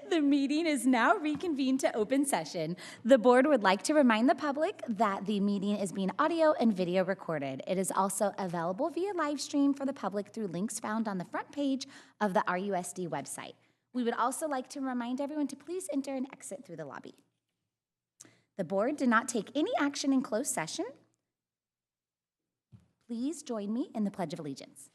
The meeting is now reconvened to open session. The board would like to remind the public that the meeting is being audio and video recorded. It is also available via live stream for the public through links found on the front page of the RUSD website. We would also like to remind everyone to please enter and exit through the lobby. The board did not take any action in closed session. Please join me in the Pledge of Allegiance.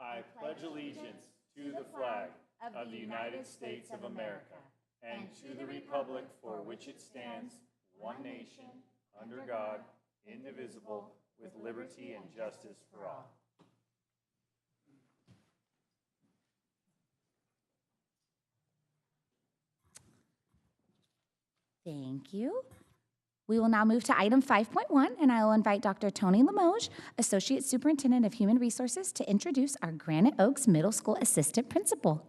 I pledge allegiance to the flag of the United States of America and to the republic for which it stands, one nation, under God, indivisible, with liberty and justice for all. Thank you. We will now move to item 5.1, and I will invite Dr. Tony Limoges, Associate Superintendent of Human Resources, to introduce our Granite Oaks Middle School Assistant Principal.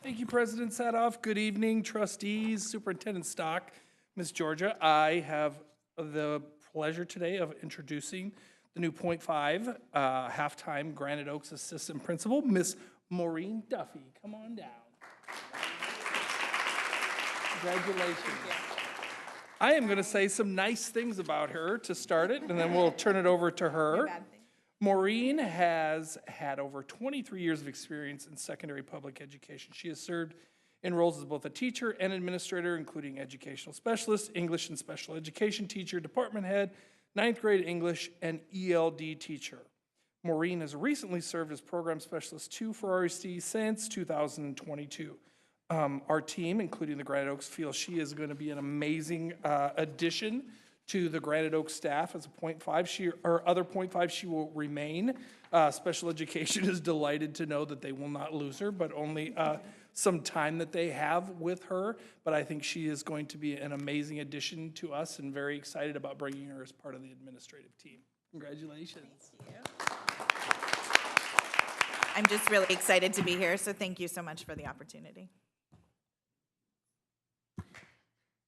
Thank you, President Sadoff. Good evening, trustees, Superintendent Stock, Ms. Georgia. I have the pleasure today of introducing the new .5 halftime Granite Oaks Assistant Principal, Ms. Maureen Duffy. Come on down. Congratulations. I am going to say some nice things about her to start it, and then we'll turn it over to her. Maureen has had over 23 years of experience in secondary public education. She has served in roles as both a teacher and administrator, including educational specialist, English and special education teacher, department head, 9th grade English, and ELD teacher. Maureen has recently served as program specialist 2 for RUSD since 2022. Our team, including the Granite Oaks, feels she is going to be an amazing addition to the Granite Oaks staff as a .5. Or other .5, she will remain. Special education is delighted to know that they will not lose her, but only some time that they have with her. But I think she is going to be an amazing addition to us, and very excited about bringing her as part of the administrative team. Congratulations. Thank you. I'm just really excited to be here, so thank you so much for the opportunity.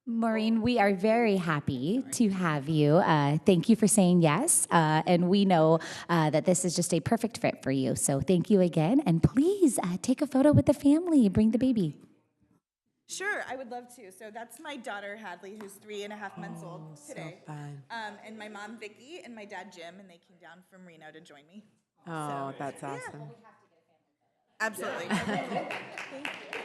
Maureen, we are very happy to have you. Thank you for saying yes. And we know that this is just a perfect fit for you. So thank you again. And please take a photo with the family. Bring the baby. Sure, I would love to. So that's my daughter, Hadley, who's 3.5 months old today. So fun. And my mom, Vicky, and my dad, Jim, and they came down from Reno to join me. Oh, so, that's awesome. Yeah. Absolutely. Thank you.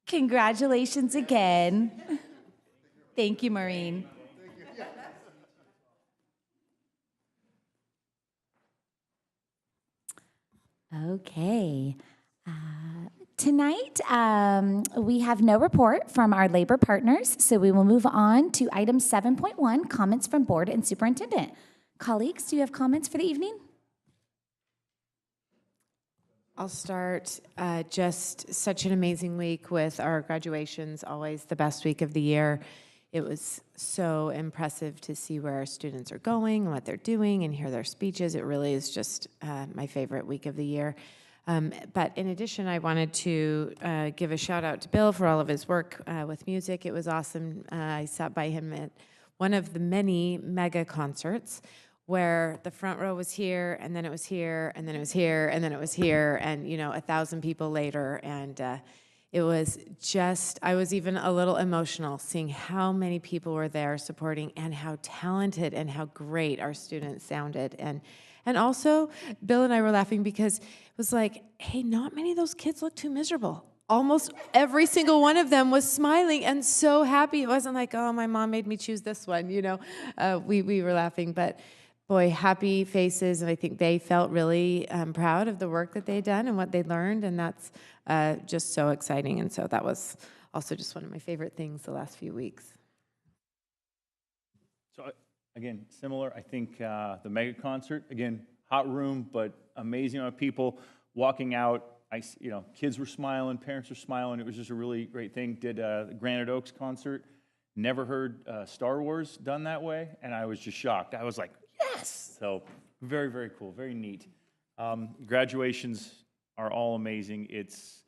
Congratulations again. Thank you, Maureen. Okay. Tonight, we have no report from our labor partners, so we will move on to item 7.1, comments from board and superintendent. Colleagues, do you have comments for the evening? I'll start. Just such an amazing week with our graduations, always the best week of the year. It was so impressive to see where our students are going and what they're doing and hear their speeches. It really is just my favorite week of the year. But in addition, I wanted to give a shout out to Bill for all of his work with music. It was awesome. I sat by him at one of the many mega concerts where the front row was here, and then it was here, and then it was here, and then it was here, and 1,000 people later, and it was just, I was even a little emotional seeing how many people were there supporting and how talented and how great our students sounded. And also, Bill and I were laughing because it was like, hey, not many of those kids look too miserable. Almost every single one of them was smiling and so happy. It wasn't like, oh, my mom made me choose this one, we were laughing, but boy, happy faces, and I think they felt really proud of the work that they'd done and what they learned, and that's just so exciting. And so that was also just one of my favorite things the last few weeks. So again, similar, I think the mega concert, again, hot room, but amazing amount of people walking out. Kids were smiling, parents were smiling. It was just a really great thing. Did the Granite Oaks concert. Never heard Star Wars done that way, and I was just shocked. I was like, yes! So very, very cool, very neat. Graduations are all amazing. It's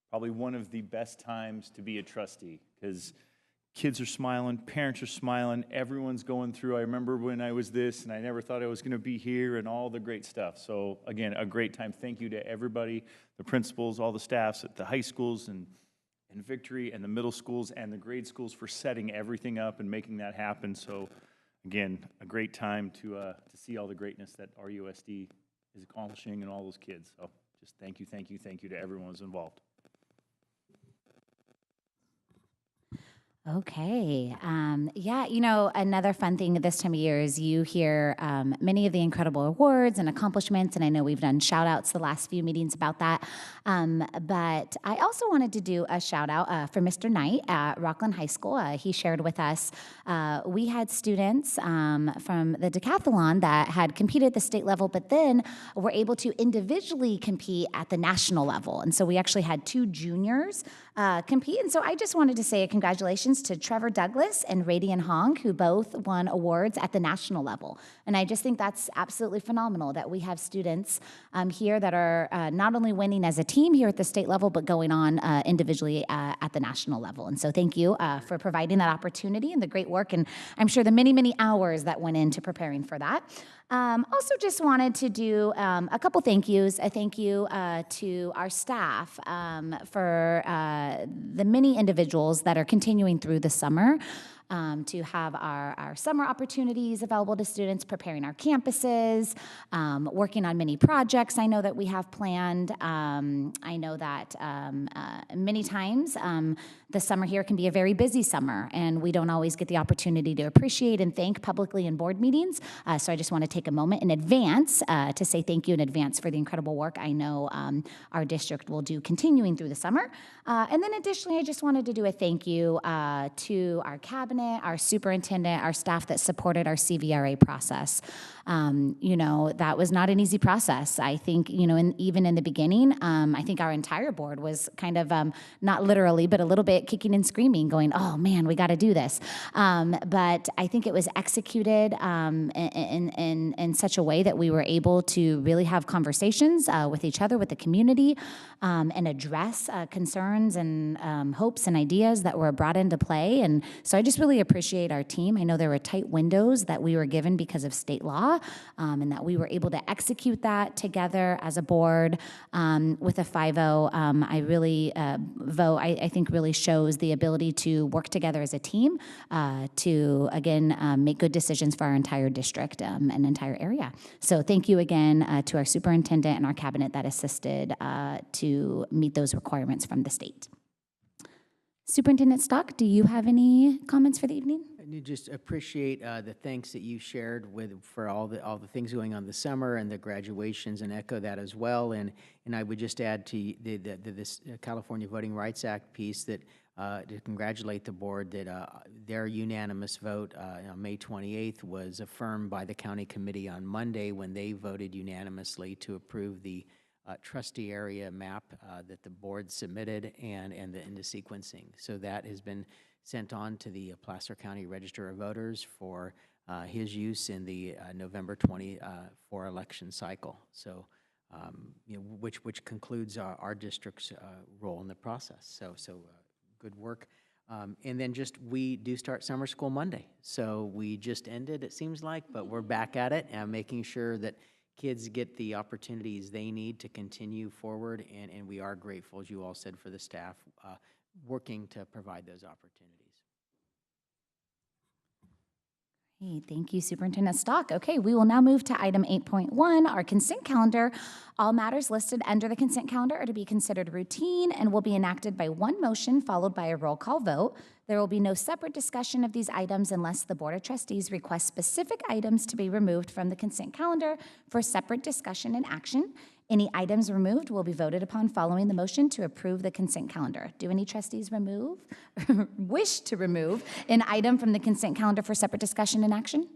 probably one of the best times to be a trustee because kids are smiling, parents are smiling, everyone's going through, I remember when I was this, and I never thought I was going to be here, and all the great stuff. So again, a great time. Thank you to everybody, the principals, all the staffs at the high schools and Victory, and the middle schools and the grade schools for setting everything up and making that happen. So again, a great time to see all the greatness that RUSD is accomplishing and all those kids. So just thank you to everyone who's involved. Okay. Yeah, another fun thing this time of year is you hear many of the incredible awards and accomplishments, and I know we've done shout-outs the last few meetings about that. But I also wanted to do a shout-out for Mr. Knight at Rocklin High School. He shared with us, we had students from the decathlon that had competed at the state level, but then were able to individually compete at the national level. And so we actually had 2 juniors compete. And so I just wanted to say congratulations to Trevor Douglas and Radian Hong, who both won awards at the national level. And I just think that's absolutely phenomenal that we have students here that are not only winning as a team here at the state level, but going on individually at the national level. And so thank you for providing that opportunity and the great work, and I'm sure the many, many hours that went into preparing for that. Also just wanted to do a couple thank yous. A thank you to our staff for the many individuals that are continuing through the summer to have our summer opportunities available to students, preparing our campuses, working on many projects I know that we have planned. I know that many times the summer here can be a very busy summer, and we don't always get the opportunity to appreciate and thank publicly in board meetings. So I just want to take a moment in advance to say thank you in advance for the incredible work I know our district will do continuing through the summer. And then additionally, I just wanted to do a thank you to our cabinet, our superintendent, our staff that supported our CVRA process. That was not an easy process. I think, even in the beginning, I think our entire board was kind of, not literally, but a little bit kicking and screaming, going, oh man, we got to do this. But I think it was executed in such a way that we were able to really have conversations with each other, with the community, and address concerns and hopes and ideas that were brought into play. And so I just really appreciate our team. I know there were tight windows that we were given because of state law, and that we were able to execute that together as a board with a 5-0. I really vote, I think really shows the ability to work together as a team to, again, make good decisions for our entire district and entire area. So thank you again to our superintendent and our cabinet that assisted to meet those requirements from the state. Superintendent Stock, do you have any comments for the evening? I just appreciate the thanks that you shared for all the things going on this summer and the graduations, and echo that as well. And I would just add to this California Voting Rights Act piece that to congratulate the board that their unanimous vote on May 28th was affirmed by the county committee on Monday when they voted unanimously to approve the trustee area map that the board submitted and the sequencing. So that has been sent on to the Placer County Register of Voters for his use in the November 24 election cycle. So, which concludes our district's role in the process. So good work. And then we do start summer school Monday. So we just ended, it seems like, but we're back at it and making sure that kids get the opportunities they need to continue forward. And we are grateful, as you all said, for the staff working to provide those opportunities. Hey, thank you, Superintendent Stock. Okay, we will now move to item 8.1, our consent calendar. All matters listed under the consent calendar are to be considered routine and will be enacted by one motion followed by a roll call vote. There will be no separate discussion of these items unless the Board of Trustees requests specific items to be removed from the consent calendar for separate discussion and action. Any items removed will be voted upon following the motion to approve the consent calendar. Do any trustees wish to remove an item from the consent calendar for separate discussion and action?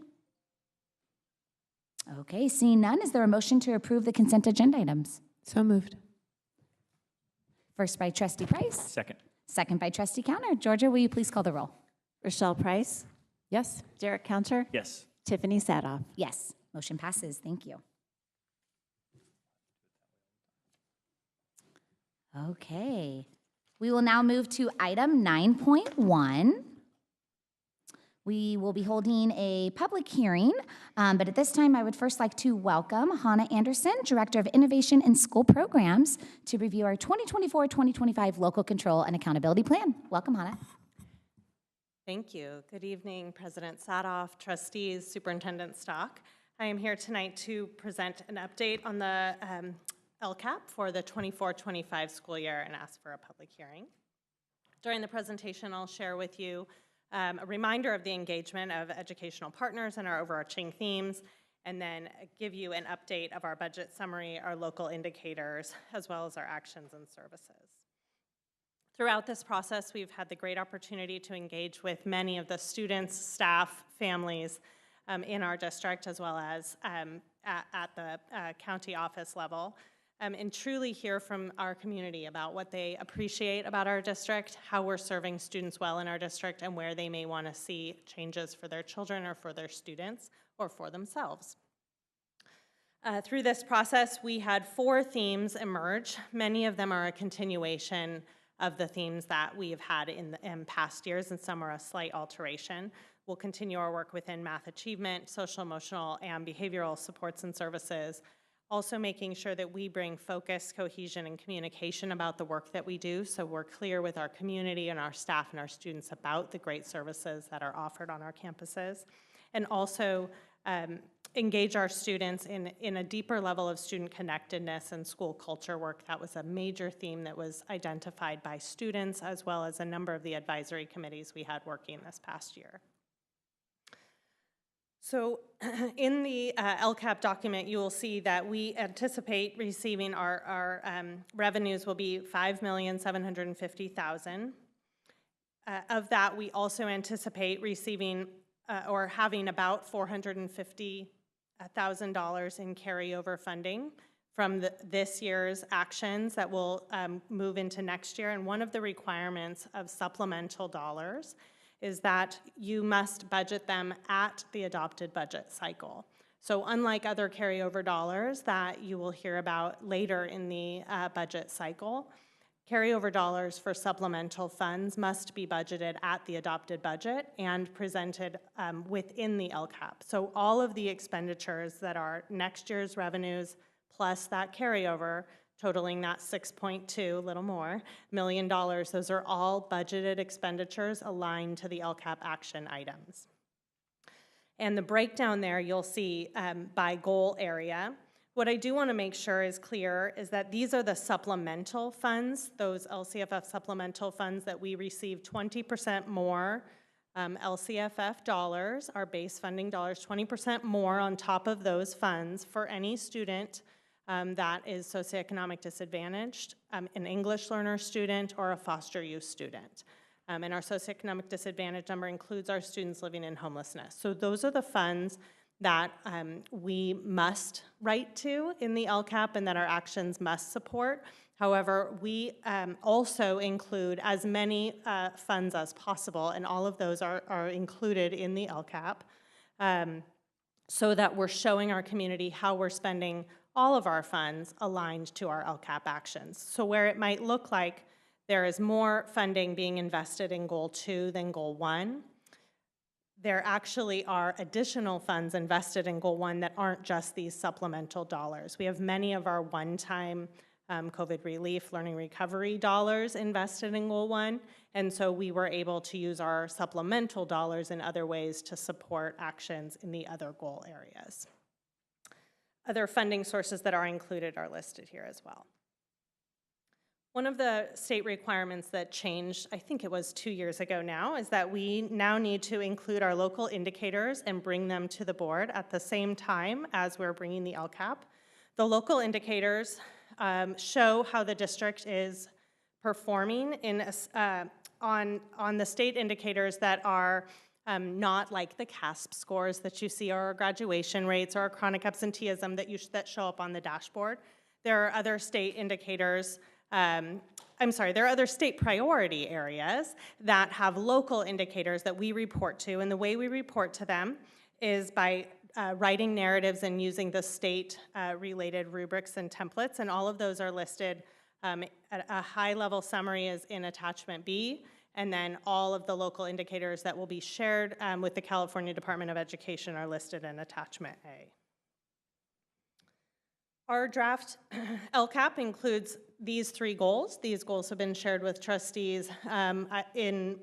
Okay, seeing none, is there a motion to approve the consent agenda items? So moved. First by trustee Price, Second. second by trustee Counter. Georgia, will you please call the roll? Rochelle Price, Yes. Derek Counter, Yes. Tiffany Sadoff. Yes, motion passes. Thank you. Okay, we will now move to item 9.1. We will be holding a public hearing, but at this time, I would first like to welcome Hannah Anderson, Director of Innovation and School Programs, to review our 2024-2025 Local Control and Accountability Plan. Welcome, Hannah. Thank you. Good evening, President Sadoff, trustees, Superintendent Stock. I am here tonight to present an update on the LCAP for the 24-25 school year and ask for a public hearing. During the presentation, I'll share with you a reminder of the engagement of educational partners and our overarching themes, and then give you an update of our budget summary, our local indicators, as well as our actions and services. Throughout this process, we've had the great opportunity to engage with many of the students, staff, families in our district, as well as at the county office level, and truly hear from our community about what they appreciate about our district, how we're serving students well in our district, and where they may want to see changes for their children or for their students or for themselves. Through this process, we had 4 themes emerge. Many of them are a continuation of the themes that we have had in past years, and some are a slight alteration. We'll continue our work within math achievement, social, emotional, and behavioral supports and services, also making sure that we bring focus, cohesion, and communication about the work that we do, so we're clear with our community and our staff and our students about the great services that are offered on our campuses, and also engage our students in a deeper level of student connectedness and school culture work. That was a major theme that was identified by students, as well as a number of the advisory committees we had working this past year. So in the LCAP document, you will see that we anticipate receiving our revenues will be $5,750,000. Of that, we also anticipate receiving or having about $450,000 in carryover funding from this year's actions that will move into next year. And one of the requirements of supplemental dollars is that you must budget them at the adopted budget cycle. So unlike other carryover dollars that you will hear about later in the budget cycle, carryover dollars for supplemental funds must be budgeted at the adopted budget and presented within the LCAP. So all of the expenditures that are next year's revenues plus that carryover, totaling that 6.2, a little more, $1 million, those are all budgeted expenditures aligned to the LCAP action items. And the breakdown there you'll see by goal area. What I do want to make sure is clear is that these are the supplemental funds, those LCFF supplemental funds that we receive 20% more LCFF dollars, our base funding dollars, 20% more on top of those funds for any student that is socioeconomic disadvantaged, an English learner student, or a foster youth student. And our socioeconomic disadvantage number includes our students living in homelessness. So those are the funds that we must write to in the LCAP and that our actions must support. However, we also include as many funds as possible, and all of those are included in the LCAP, so that we're showing our community how we're spending all of our funds aligned to our LCAP actions. So where it might look like there is more funding being invested in Goal 2 than Goal 1, there actually are additional funds invested in Goal 1 that aren't just these supplemental dollars. We have many of our one-time COVID relief, learning recovery dollars invested in Goal 1, and so we were able to use our supplemental dollars in other ways to support actions in the other goal areas. Other funding sources that are included are listed here as well. One of the state requirements that changed, I think it was 2 years ago now, is that we now need to include our local indicators and bring them to the board at the same time as we're bringing the LCAP. The local indicators show how the district is performing on the state indicators that are not like the CASP scores that you see, or our graduation rates, or our chronic absenteeism that show up on the dashboard. There are other state indicators, there are other state priority areas that have local indicators that we report to, and the way we report to them is by writing narratives and using the state-related rubrics and templates, and all of those are listed. A high-level summary is in Attachment B, and then all of the local indicators that will be shared with the California Department of Education are listed in Attachment A. Our draft LCAP includes these 3 goals. These goals have been shared with trustees in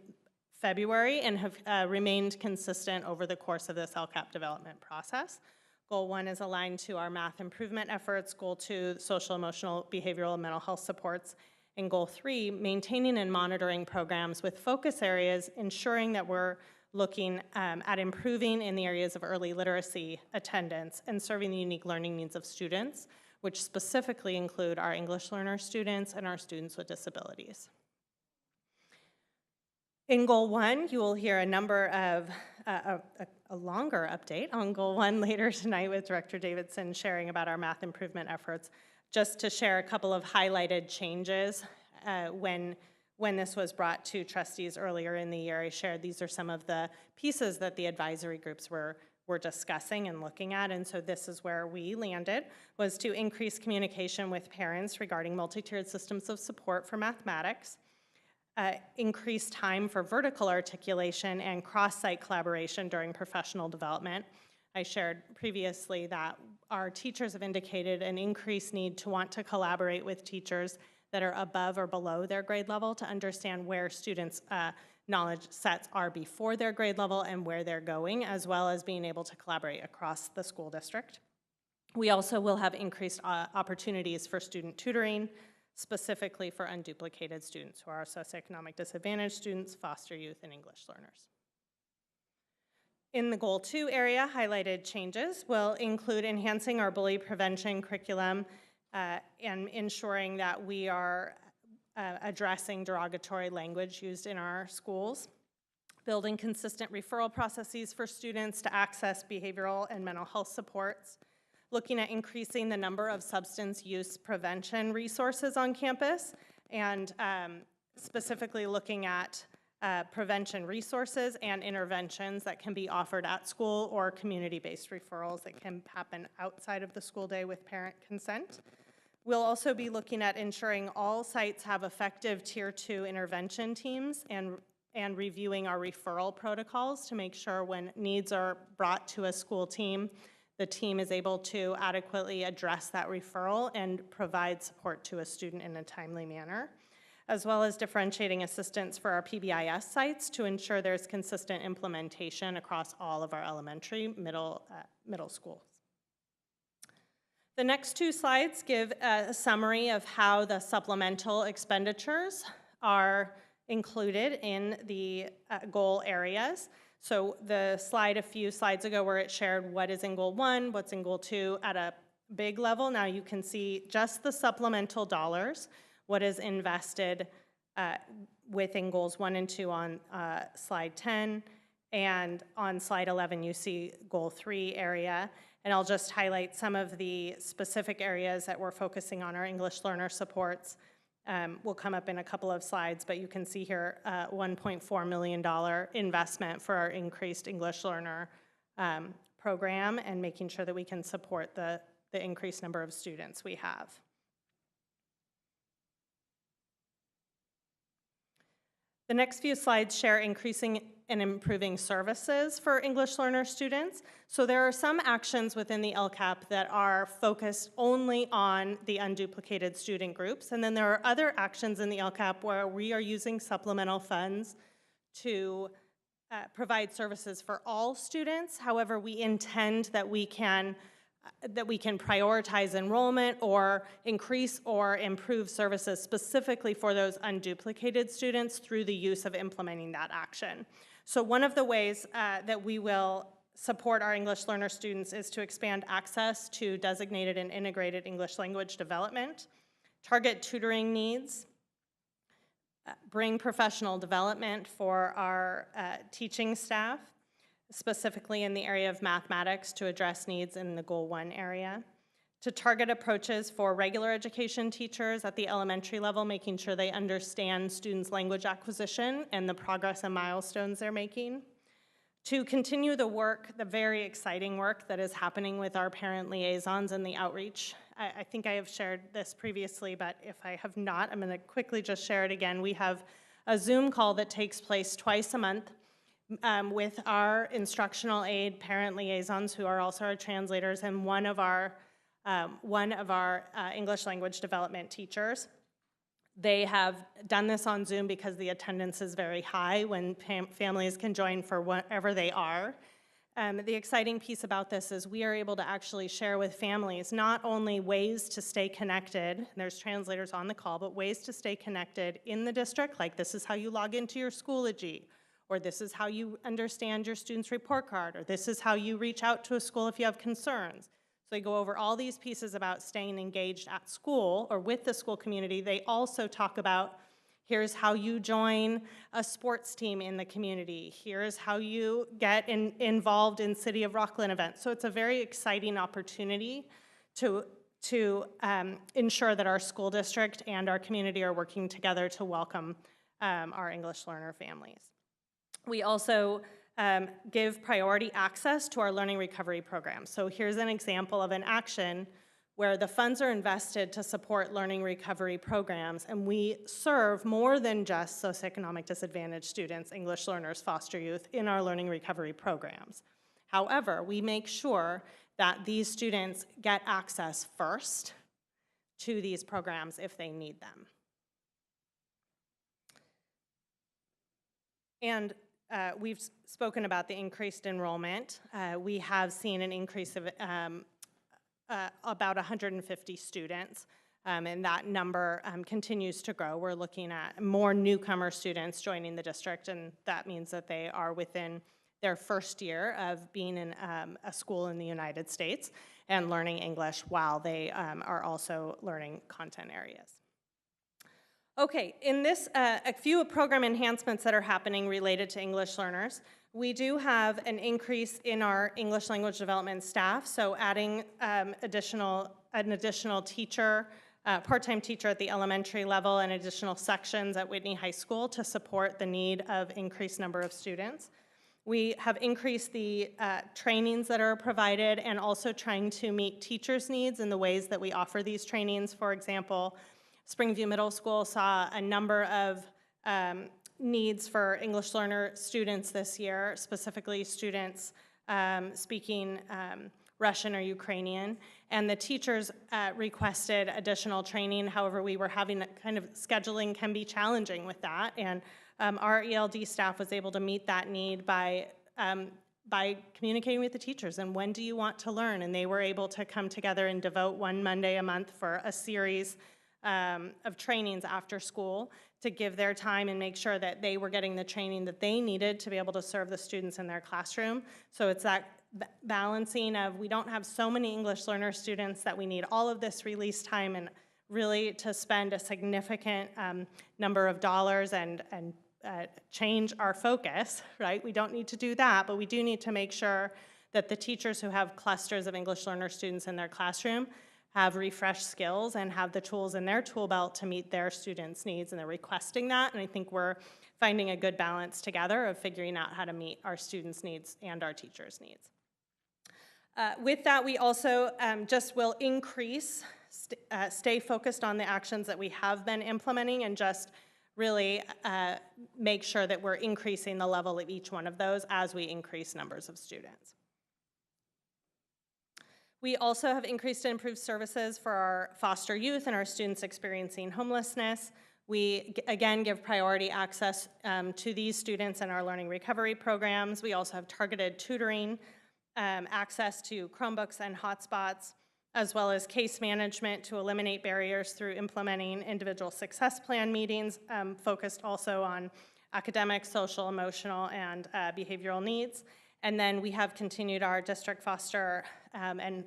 February and have remained consistent over the course of this LCAP development process. Goal 1 is aligned to our math improvement efforts. Goal 2, social, emotional, behavioral, and mental health supports. And Goal 3, maintaining and monitoring programs with focus areas, ensuring that we're looking at improving in the areas of early literacy, attendance, and serving the unique learning needs of students, which specifically include our English learner students and our students with disabilities. In Goal 1, you will hear a number of, a longer update on Goal 1 later tonight with Director Davidson sharing about our math improvement efforts. Just to share a couple of highlighted changes when this was brought to trustees earlier in the year, I shared these are some of the pieces that the advisory groups were discussing and looking at, and so this is where we landed, was to increase communication with parents regarding multi-tiered systems of support for mathematics, increase time for vertical articulation and cross-site collaboration during professional development. I shared previously that our teachers have indicated an increased need to want to collaborate with teachers that are above or below their grade level to understand where students' knowledge sets are before their grade level and where they're going, as well as being able to collaborate across the school district. We also will have increased opportunities for student tutoring, specifically for unduplicated students who are socioeconomic disadvantaged students, foster youth, and English learners. In the Goal 2 area, highlighted changes will include enhancing our bully prevention curriculum and ensuring that we are addressing derogatory language used in our schools, building consistent referral processes for students to access behavioral and mental health supports, looking at increasing the number of substance use prevention resources on campus, and specifically looking at prevention resources and interventions that can be offered at school or community-based referrals that can happen outside of the school day with parent consent. We'll also be looking at ensuring all sites have effective Tier 2 intervention teams and reviewing our referral protocols to make sure when needs are brought to a school team, the team is able to adequately address that referral and provide support to a student in a timely manner, as well as differentiating assistance for our PBIS sites to ensure there's consistent implementation across all of our elementary, middle schools. The next 2 slides give a summary of how the supplemental expenditures are included in the goal areas. So the slide a few slides ago where it shared what is in Goal 1, what's in Goal 2 at a big level, now you can see just the supplemental dollars, what is invested within Goals 1 and 2 on slide 10, and on slide 11 you see Goal 3 area. And I'll just highlight some of the specific areas that we're focusing on. Our English learner supports will come up in a couple of slides, but you can see here $1.4 million investment for our increased English learner program and making sure that we can support the increased number of students we have. The next few slides share increasing and improving services for English learner students. So there are some actions within the LCAP that are focused only on the unduplicated student groups, and then there are other actions in the LCAP where we are using supplemental funds to provide services for all students. However, we intend that we can prioritize enrollment or increase or improve services specifically for those unduplicated students through the use of implementing that action. So one of the ways that we will support our English learner students is to expand access to designated and integrated English language development, target tutoring needs, bring professional development for our teaching staff, specifically in the area of mathematics to address needs in the Goal 1 area, to target approaches for regular education teachers at the elementary level, making sure they understand students' language acquisition and the progress and milestones they're making, to continue the work, the very exciting work that is happening with our parent liaisons and the outreach. I think I have shared this previously, but if I have not, I'm gonna quickly just share it again. We have a Zoom call that takes place twice a month with our instructional aid parent liaisons, who are also our translators, and one of our English language development teachers. They have done this on Zoom because the attendance is very high when families can join for wherever they are. The exciting piece about this is we are able to actually share with families not only ways to stay connected, there's translators on the call, but ways to stay connected in the district, like this is how you log into your Schoology, or this is how you understand your student's report card, or this is how you reach out to a school if you have concerns. So they go over all these pieces about staying engaged at school or with the school community. They also talk about here's how you join a sports team in the community. Here's how you get involved in City of Rocklin events. So it's a very exciting opportunity to ensure that our school district and our community are working together to welcome our English learner families. We also give priority access to our learning recovery program. So here's an example of an action where the funds are invested to support learning recovery programs, and we serve more than just socioeconomic disadvantaged students, English learners, foster youth in our learning recovery programs. However, we make sure that these students get access first to these programs if they need them. And we've spoken about the increased enrollment. We have seen an increase of about 150 students, and that number continues to grow. We're looking at more newcomer students joining the district, and that means that they are within their first year of being in a school in the United States and learning English while they are also learning content areas. Okay, in this, a few program enhancements that are happening related to English learners. We do have an increase in our English language development staff, so adding an additional teacher, part-time teacher at the elementary level and additional sections at Whitney High School to support the need of increased number of students. We have increased the trainings that are provided and also trying to meet teachers' needs in the ways that we offer these trainings. For example, Springview Middle School saw a number of needs for English learner students this year, specifically students speaking Russian or Ukrainian, and the teachers requested additional training. However, we were having kind of scheduling can be challenging with that, and our ELD staff was able to meet that need by communicating with the teachers and when do you want to learn, and they were able to come together and devote one Monday a month for a series of trainings after school to give their time and make sure that they were getting the training that they needed to be able to serve the students in their classroom. So it's that balancing of we don't have so many English learner students that we need all of this release time and really to spend a significant number of dollars and change our focus, right? We don't need to do that, but we do need to make sure that the teachers who have clusters of English learner students in their classroom have refreshed skills and have the tools in their tool belt to meet their students' needs, and they're requesting that, and I think we're finding a good balance together of figuring out how to meet our students' needs and our teachers' needs. With that, we also just will increase, stay focused on the actions that we have been implementing and just really make sure that we're increasing the level of each one of those as we increase numbers of students. We also have increased and improved services for our foster youth and our students experiencing homelessness. We, again, give priority access to these students in our learning recovery programs. We also have targeted tutoring, access to Chromebooks and hotspots, as well as case management to eliminate barriers through implementing individual success plan meetings, focused also on academic, social, emotional, and behavioral needs. And then we have continued our district foster and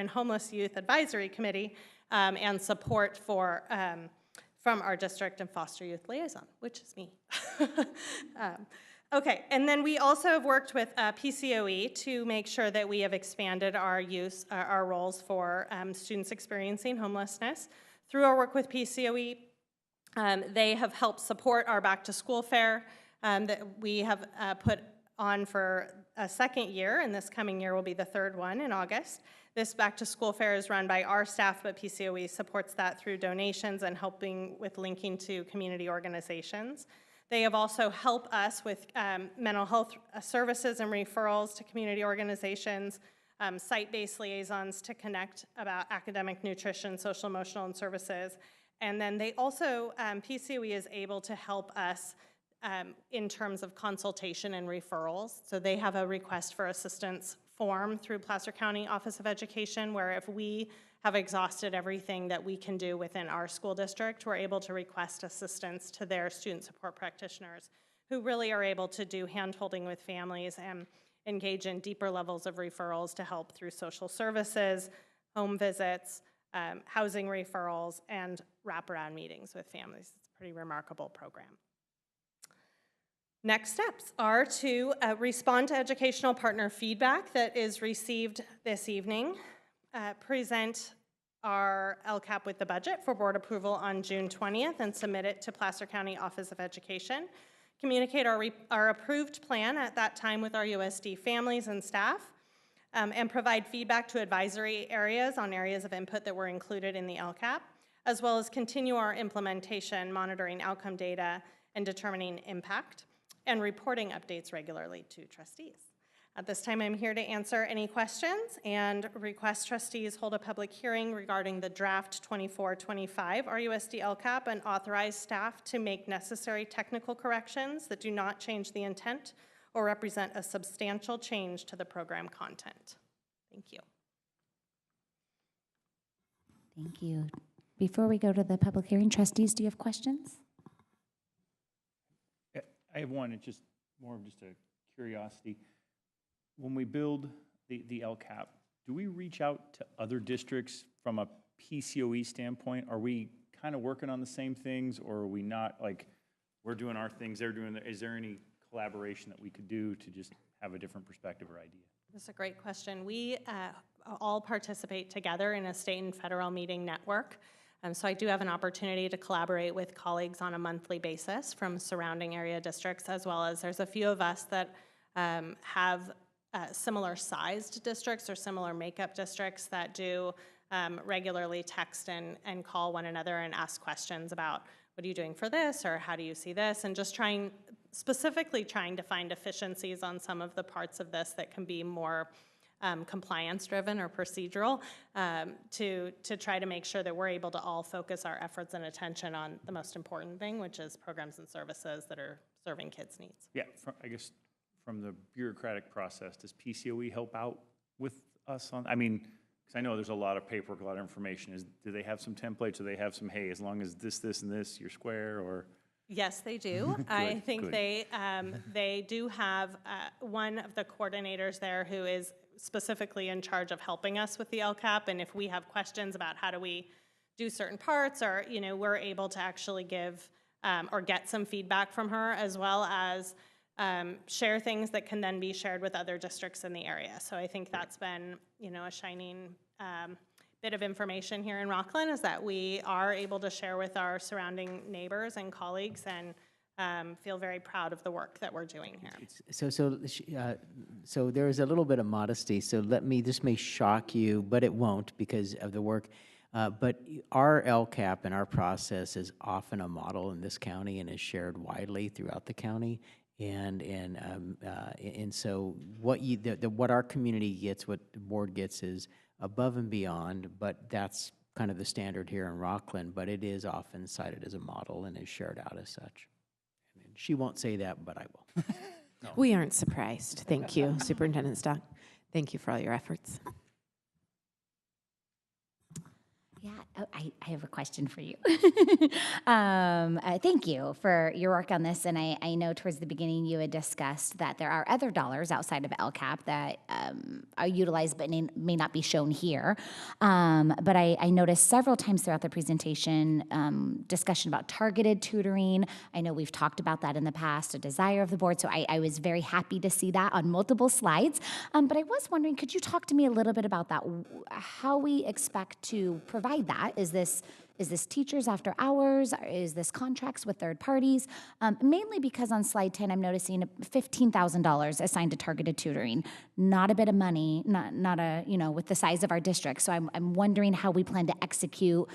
homeless youth advisory committee and support for from our district and foster youth liaison, which is me. Okay, and then we also have worked with PCOE to make sure that we have expanded our our roles for students experiencing homelessness. Through our work with PCOE, they have helped support our back to school fair that we have put on for a second year, and this coming year will be the third one in August. This back to school fair is run by our staff, but PCOE supports that through donations and helping with linking to community organizations. They have also helped us with mental health services and referrals to community organizations, site-based liaisons to connect about academic, nutrition, social, emotional, and services. And then they also, PCOE is able to help us in terms of consultation and referrals. So they have a request for assistance form through Placer County Office of Education, where if we have exhausted everything that we can do within our school district, we're able to request assistance to their student support practitioners, who really are able to do hand-holding with families and engage in deeper levels of referrals to help through social services, home visits, housing referrals, and wraparound meetings with families. It's a pretty remarkable program. Next steps are to respond to educational partner feedback that is received this evening, present our LCAP with the budget for board approval on June 20th and submit it to Placer County Office of Education, communicate our approved plan at that time with our USD families and staff, and provide feedback to advisory areas on areas of input that were included in the LCAP, as well as continue our implementation, monitoring outcome data, and determining impact, and reporting updates regularly to trustees. At this time, I'm here to answer any questions and request trustees hold a public hearing regarding the draft 24-25 RUSD LCAP and authorize staff to make necessary technical corrections that do not change the intent or represent a substantial change to the program content. Thank you. Thank you. Before we go to the public hearing, trustees, do you have questions? I have one, it's just more of just a curiosity. When we build the LCAP, do we reach out to other districts from a PCOE standpoint? Are we kind of working on the same things, or are we not, like, we're doing our things, they're doing is there any collaboration that we could do to just have a different perspective or idea? That's a great question. We all participate together in a state and federal meeting network. So I do have an opportunity to collaborate with colleagues on a monthly basis from surrounding area districts, as well as there's a few of us that have similar sized districts or similar makeup districts that do regularly text and call one another and ask questions about what are you doing for this, or how do you see this, and just specifically trying to find efficiencies on some of the parts of this that can be more compliance driven or procedural to try to make sure that we're able to all focus our efforts and attention on the most important thing, which is programs and services that are serving kids' needs. Yeah, I guess from the bureaucratic process, does PCOE help out with us on, I mean, because I know there's a lot of paperwork, a lot of information. Do they have some templates? Do they have some, hey, as long as this, and this, you're square, or? Yes, they do. I think they do have one of the coordinators there who is specifically in charge of helping us with the LCAP, and if we have questions about how do we do certain parts, or we're able to actually give or get some feedback from her, as well as share things that can then be shared with other districts in the area. So I think that's been a shining bit of information here in Rocklin, is that we are able to share with our surrounding neighbors and colleagues, and feel very proud of the work that we're doing here. So there is a little bit of modesty, so this may shock you, but it won't because of the work. But our LCAP and our process is often a model in this county and is shared widely throughout the county. And so what our community gets, what the board gets, is above and beyond, but that's kind of the standard here in Rocklin, but it is often cited as a model and is shared out as such. And she won't say that, but I will. No. We aren't surprised. Thank you, Superintendent Stock. Thank you for all your efforts. Yeah, Oh, I have a question for you. Thank you for your work on this. And I know towards the beginning you had discussed that there are other dollars outside of LCAP that are utilized but may not be shown here. But I noticed several times throughout the presentation discussion about targeted tutoring. I know we've talked about that in the past, a desire of the board. So I was very happy to see that on multiple slides. But I was wondering, could you talk to me a little bit about that? How we expect to provide that? Is this teachers after hours? Is this contracts with third parties? Mainly because on slide 10, I'm noticing $15,000 assigned to targeted tutoring. Not a bit of money, not a, with the size of our district. So I'm wondering how we plan to execute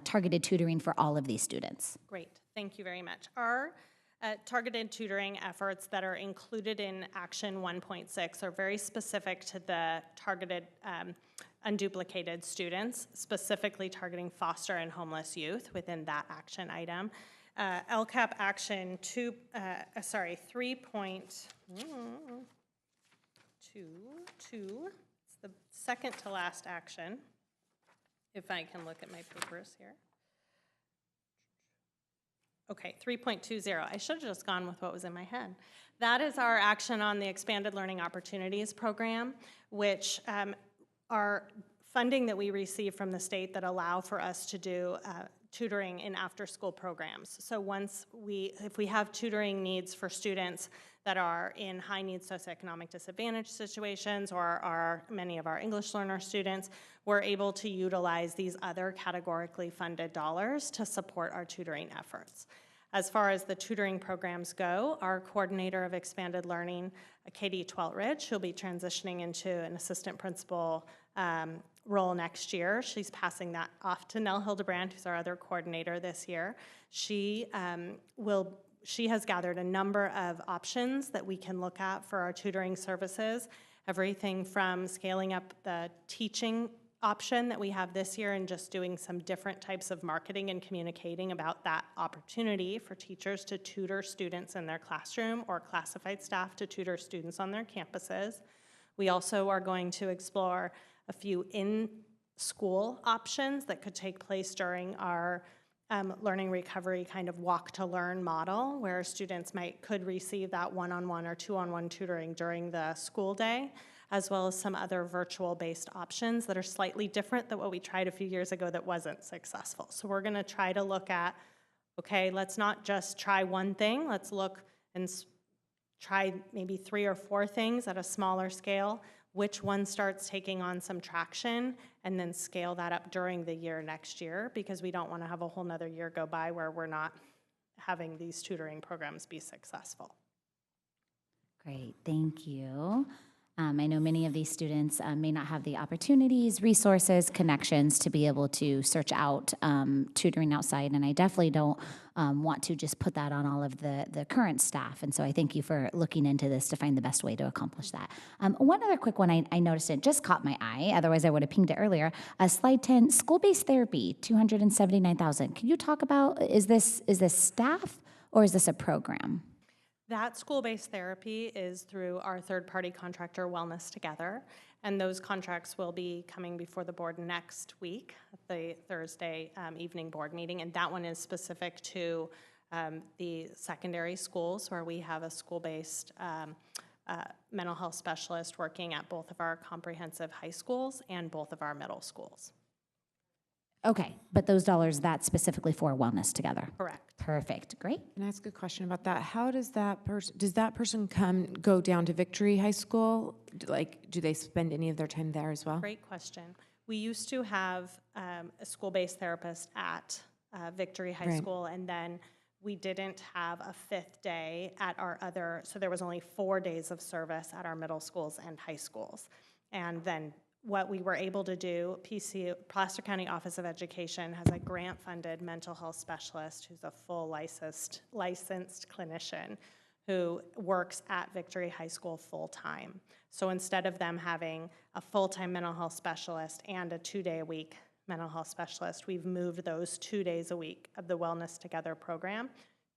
targeted tutoring for all of these students. Great, thank you very much. Our targeted tutoring efforts that are included in Action 1.6 are very specific to the targeted unduplicated students, specifically targeting foster and homeless youth within that action item. LCAP Action 3.22, it's the second to last action, if I can look at my papers here. Okay, 3.20. I should have just gone with what was in my head. That is our action on the Expanded Learning Opportunities Program, which are funding that we receive from the state that allow for us to do tutoring in after-school programs. So if we have tutoring needs for students that are in high-need socioeconomic disadvantage situations or are many of our English learner students, we're able to utilize these other categorically funded dollars to support our tutoring efforts. As far as the tutoring programs go, our coordinator of expanded learning, Katie Tweltridge, she'll be transitioning into an assistant principal role next year. She's passing that off to Nell Hildebrand, who's our other coordinator this year. She has gathered a number of options that we can look at for our tutoring services, everything from scaling up the teaching option that we have this year and just doing some different types of marketing and communicating about that opportunity for teachers to tutor students in their classroom or classified staff to tutor students on their campuses. We also are going to explore a few in-school options that could take place during our learning recovery kind of walk to learn model, where students could receive that one-on-one or two-on-one tutoring during the school day, as well as some other virtual-based options that are slightly different than what we tried a few years ago that wasn't successful. So we're gonna try to look at, okay, let's not just try one thing, let's look and try maybe 3 or 4 things at a smaller scale, which one starts taking on some traction, and then scale that up during the year next year, because we don't wanna have a whole nother year go by where we're not having these tutoring programs be successful. Great, thank you. I know many of these students may not have the opportunities, resources, connections to be able to search out tutoring outside, and I definitely don't want to just put that on all of the current staff, and so I thank you for looking into this to find the best way to accomplish that. One other quick one, I noticed it just caught my eye, otherwise I would have pinged it earlier. Slide 10, school-based therapy, $279,000. Can you talk about, is this staff or is this a program? That school-based therapy is through our third-party contractor, Wellness Together, and those contracts will be coming before the board next week, the Thursday evening board meeting, and that one is specific to the secondary schools, where we have a school-based mental health specialist working at both of our comprehensive high schools and both of our middle schools. Okay, but those dollars, that's specifically for Wellness Together? Correct. Perfect, great. Can I ask a question about that? How does that person go down to Victory High School? Do they spend any of their time there as well? Great question. We used to have a school-based therapist at Victory High School, and then we didn't have a 5th day at our other, so there was only 4 days of service at our middle schools and high schools. And then what we were able to do, Placer County Office of Education has a grant-funded mental health specialist who's a full licensed clinician who works at Victory High School full-time. So instead of them having a full-time mental health specialist and a 2-day-a-week mental health specialist, we've moved those 2 days a week of the Wellness Together program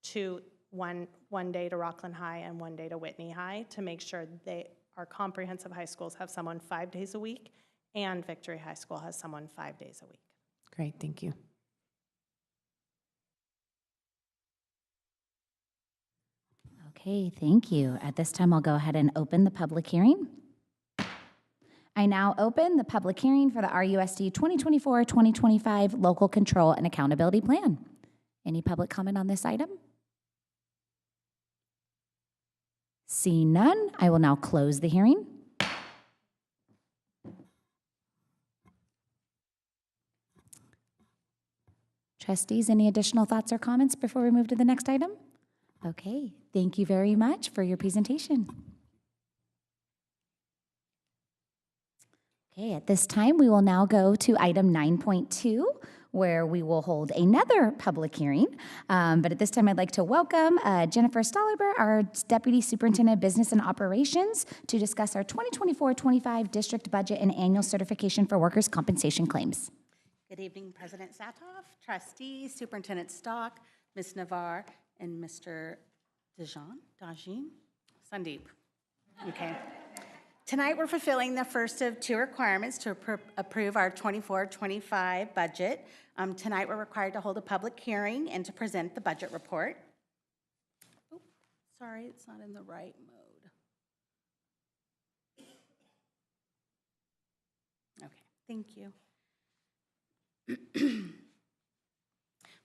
to one day to Rocklin High and 1 day to Whitney High, to make sure our comprehensive high schools have someone 5 days a week, and Victory High School has someone 5 days a week. Great, thank you. Okay, thank you. At this time, I'll go ahead and open the public hearing. I now open the public hearing for the RUSD 2024-2025 Local Control and Accountability Plan. Any public comment on this item? Seeing none, I will now close the hearing. Trustees, any additional thoughts or comments before we move to the next item? Okay, thank you very much for your presentation. Okay, at this time, we will now go to item 9.2, where we will hold another public hearing. But at this time, I'd like to welcome Jennifer Stolliber, our Deputy Superintendent of Business and Operations, to discuss our 2024-25 district budget and annual certification for workers' compensation claims. Good evening, President Satoff, Trustees, Superintendent Stock, Ms. Navarre, and Mr. Dajin, Sandeep. Okay. Tonight, we're fulfilling the first of two requirements to approve our 24-25 budget. Tonight, we're required to hold a public hearing and to present the budget report. Oh, sorry, it's not in the right mode. Okay, thank you.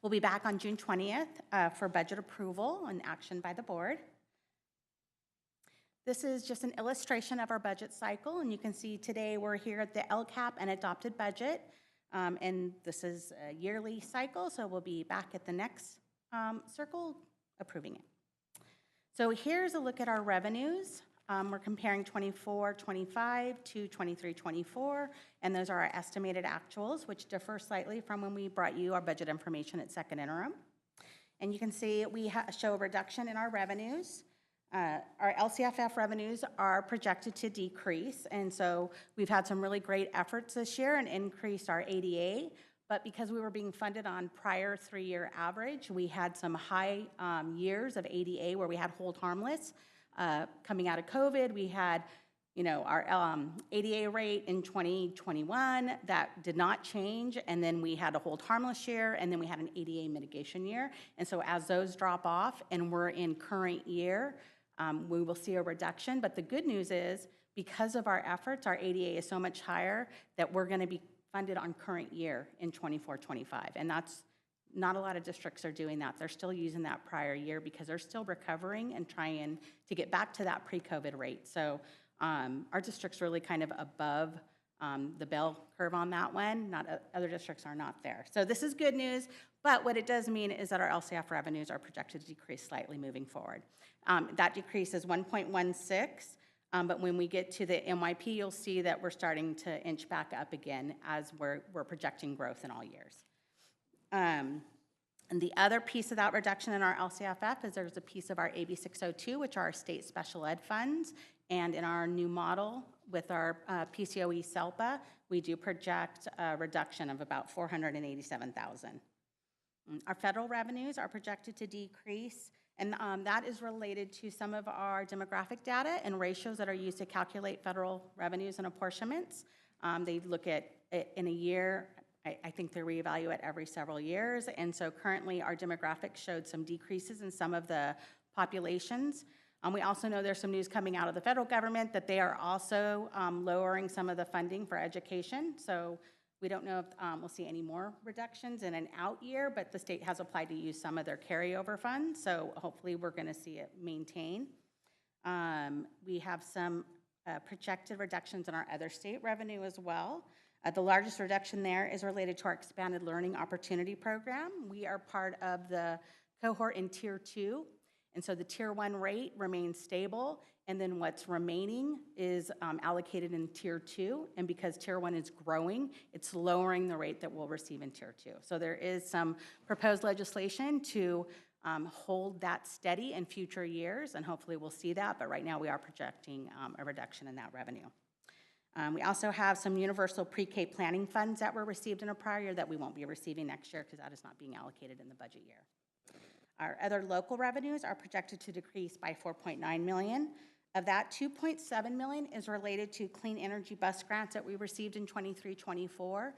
We'll be back on June 20th for budget approval and action by the board. This is just an illustration of our budget cycle, and you can see today we're here at the LCAP and adopted budget, and this is a yearly cycle, so we'll be back at the next circle approving it. So here's a look at our revenues. We're comparing 24-25 to 23-24, and those are our estimated actuals, which differ slightly from when we brought you our budget information at second interim. And you can see we show a reduction in our revenues. Our LCFF revenues are projected to decrease, and so we've had some really great efforts this year and increased our ADA, but because we were being funded on prior 3-year average, we had some high years of ADA where we had hold harmless. Coming out of COVID, we had, our ADA rate in 2021 that did not change, and then we had a hold harmless year, and then we had an ADA mitigation year. And so as those drop off and we're in current year, we will see a reduction. But the good news is, because of our efforts, our ADA is so much higher that we're going to be funded on current year in 24-25, and that's not a lot of districts are doing that. They're still using that prior year because they're still recovering and trying to get back to that pre-COVID rate. So our district's really kind of above the bell curve on that one. Other districts are not there. So this is good news, but what it does mean is that our LCF revenues are projected to decrease slightly moving forward. That decrease is 1.16, but when we get to the MYP, you'll see that we're starting to inch back up again as we're projecting growth in all years. And the other piece of that reduction in our LCFF is there's a piece of our AB 602, which are our state special ed funds, and in our new model with our PCOE SELPA, we do project a reduction of about $487,000. Our federal revenues are projected to decrease, and that is related to some of our demographic data and ratios that are used to calculate federal revenues and apportionments. They look at it in a year. I think they reevaluate every several years, and so currently our demographics showed some decreases in some of the populations. We also know there's some news coming out of the federal government that they are also lowering some of the funding for education, so we don't know if we'll see any more reductions in an out year, but the state has applied to use some of their carryover funds, so hopefully we're going to see it maintain. We have some projected reductions in our other state revenue as well. The largest reduction there is related to our Expanded Learning Opportunity Program. We are part of the cohort in Tier 2, and so the Tier 1 rate remains stable, and then what's remaining is allocated in Tier 2, and because Tier 1 is growing, it's lowering the rate that we'll receive in Tier 2. So there is some proposed legislation to hold that steady in future years, and hopefully we'll see that, but right now we are projecting a reduction in that revenue. We also have some universal pre-K planning funds that were received in a prior year that we won't be receiving next year because that is not being allocated in the budget year. Our other local revenues are projected to decrease by $4.9 million. Of that, $2.7 million is related to clean energy bus grants that we received in 23-24.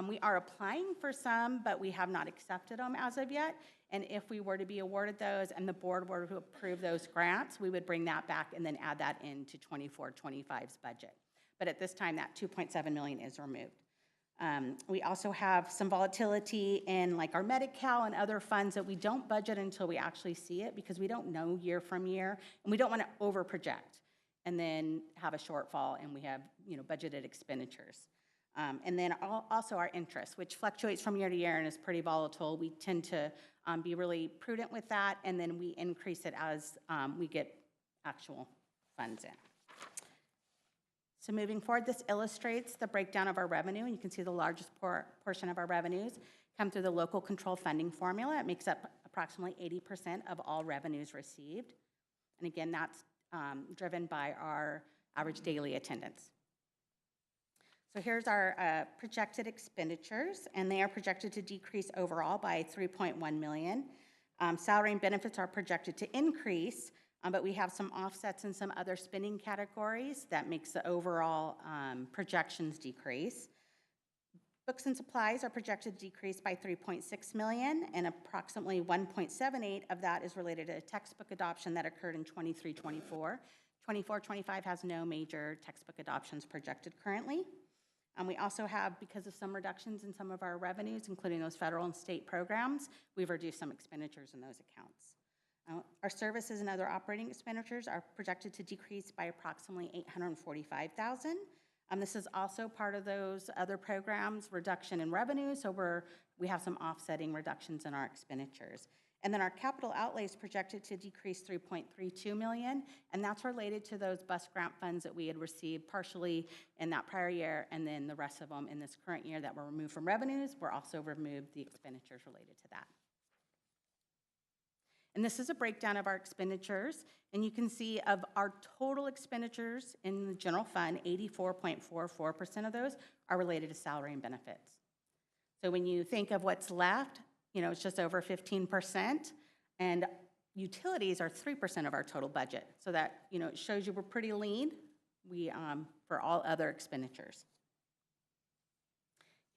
We are applying for some, but we have not accepted them as of yet. And if we were to be awarded those and the board were to approve those grants, we would bring that back and then add that into 24-25's budget. But at this time, that 2.7 million is removed. We also have some volatility in like our Medi-Cal and other funds that we don't budget until we actually see it, because we don't know year from year, and we don't want to over project and then have a shortfall and we have, budgeted expenditures. And then also our interest, which fluctuates from year to year and is pretty volatile. We tend to be really prudent with that, and then we increase it as we get actual funds in. So moving forward, this illustrates the breakdown of our revenue, and you can see the largest portion of our revenues come through the local control funding formula. It makes up approximately 80% of all revenues received. And again, that's driven by our average daily attendance. So here's our projected expenditures, and they are projected to decrease overall by 3.1 million. Salary and benefits are projected to increase, but we have some offsets in some other spending categories that makes the overall projections decrease. Books and supplies are projected to decrease by 3.6 million, and approximately 1.78 of that is related to a textbook adoption that occurred in 23-24. 24-25 has no major textbook adoptions projected currently. We also have, because of some reductions in some of our revenues, including those federal and state programs, we've reduced some expenditures in those accounts. Our services and other operating expenditures are projected to decrease by approximately $845,000. This is also part of those other programs, reduction in revenue, so we have some offsetting reductions in our expenditures. And then our capital outlay is projected to decrease 3.32 million, and that's related to those bus grant funds that we had received partially in that prior year, and then the rest of them in this current year that were removed from revenues were also removed the expenditures related to that. And this is a breakdown of our expenditures, and you can see of our total expenditures in the general fund, 84.44% of those are related to salary and benefits. So when you think of what's left, it's just over 15%, and utilities are 3% of our total budget. So that, it shows you we're pretty lean for all other expenditures.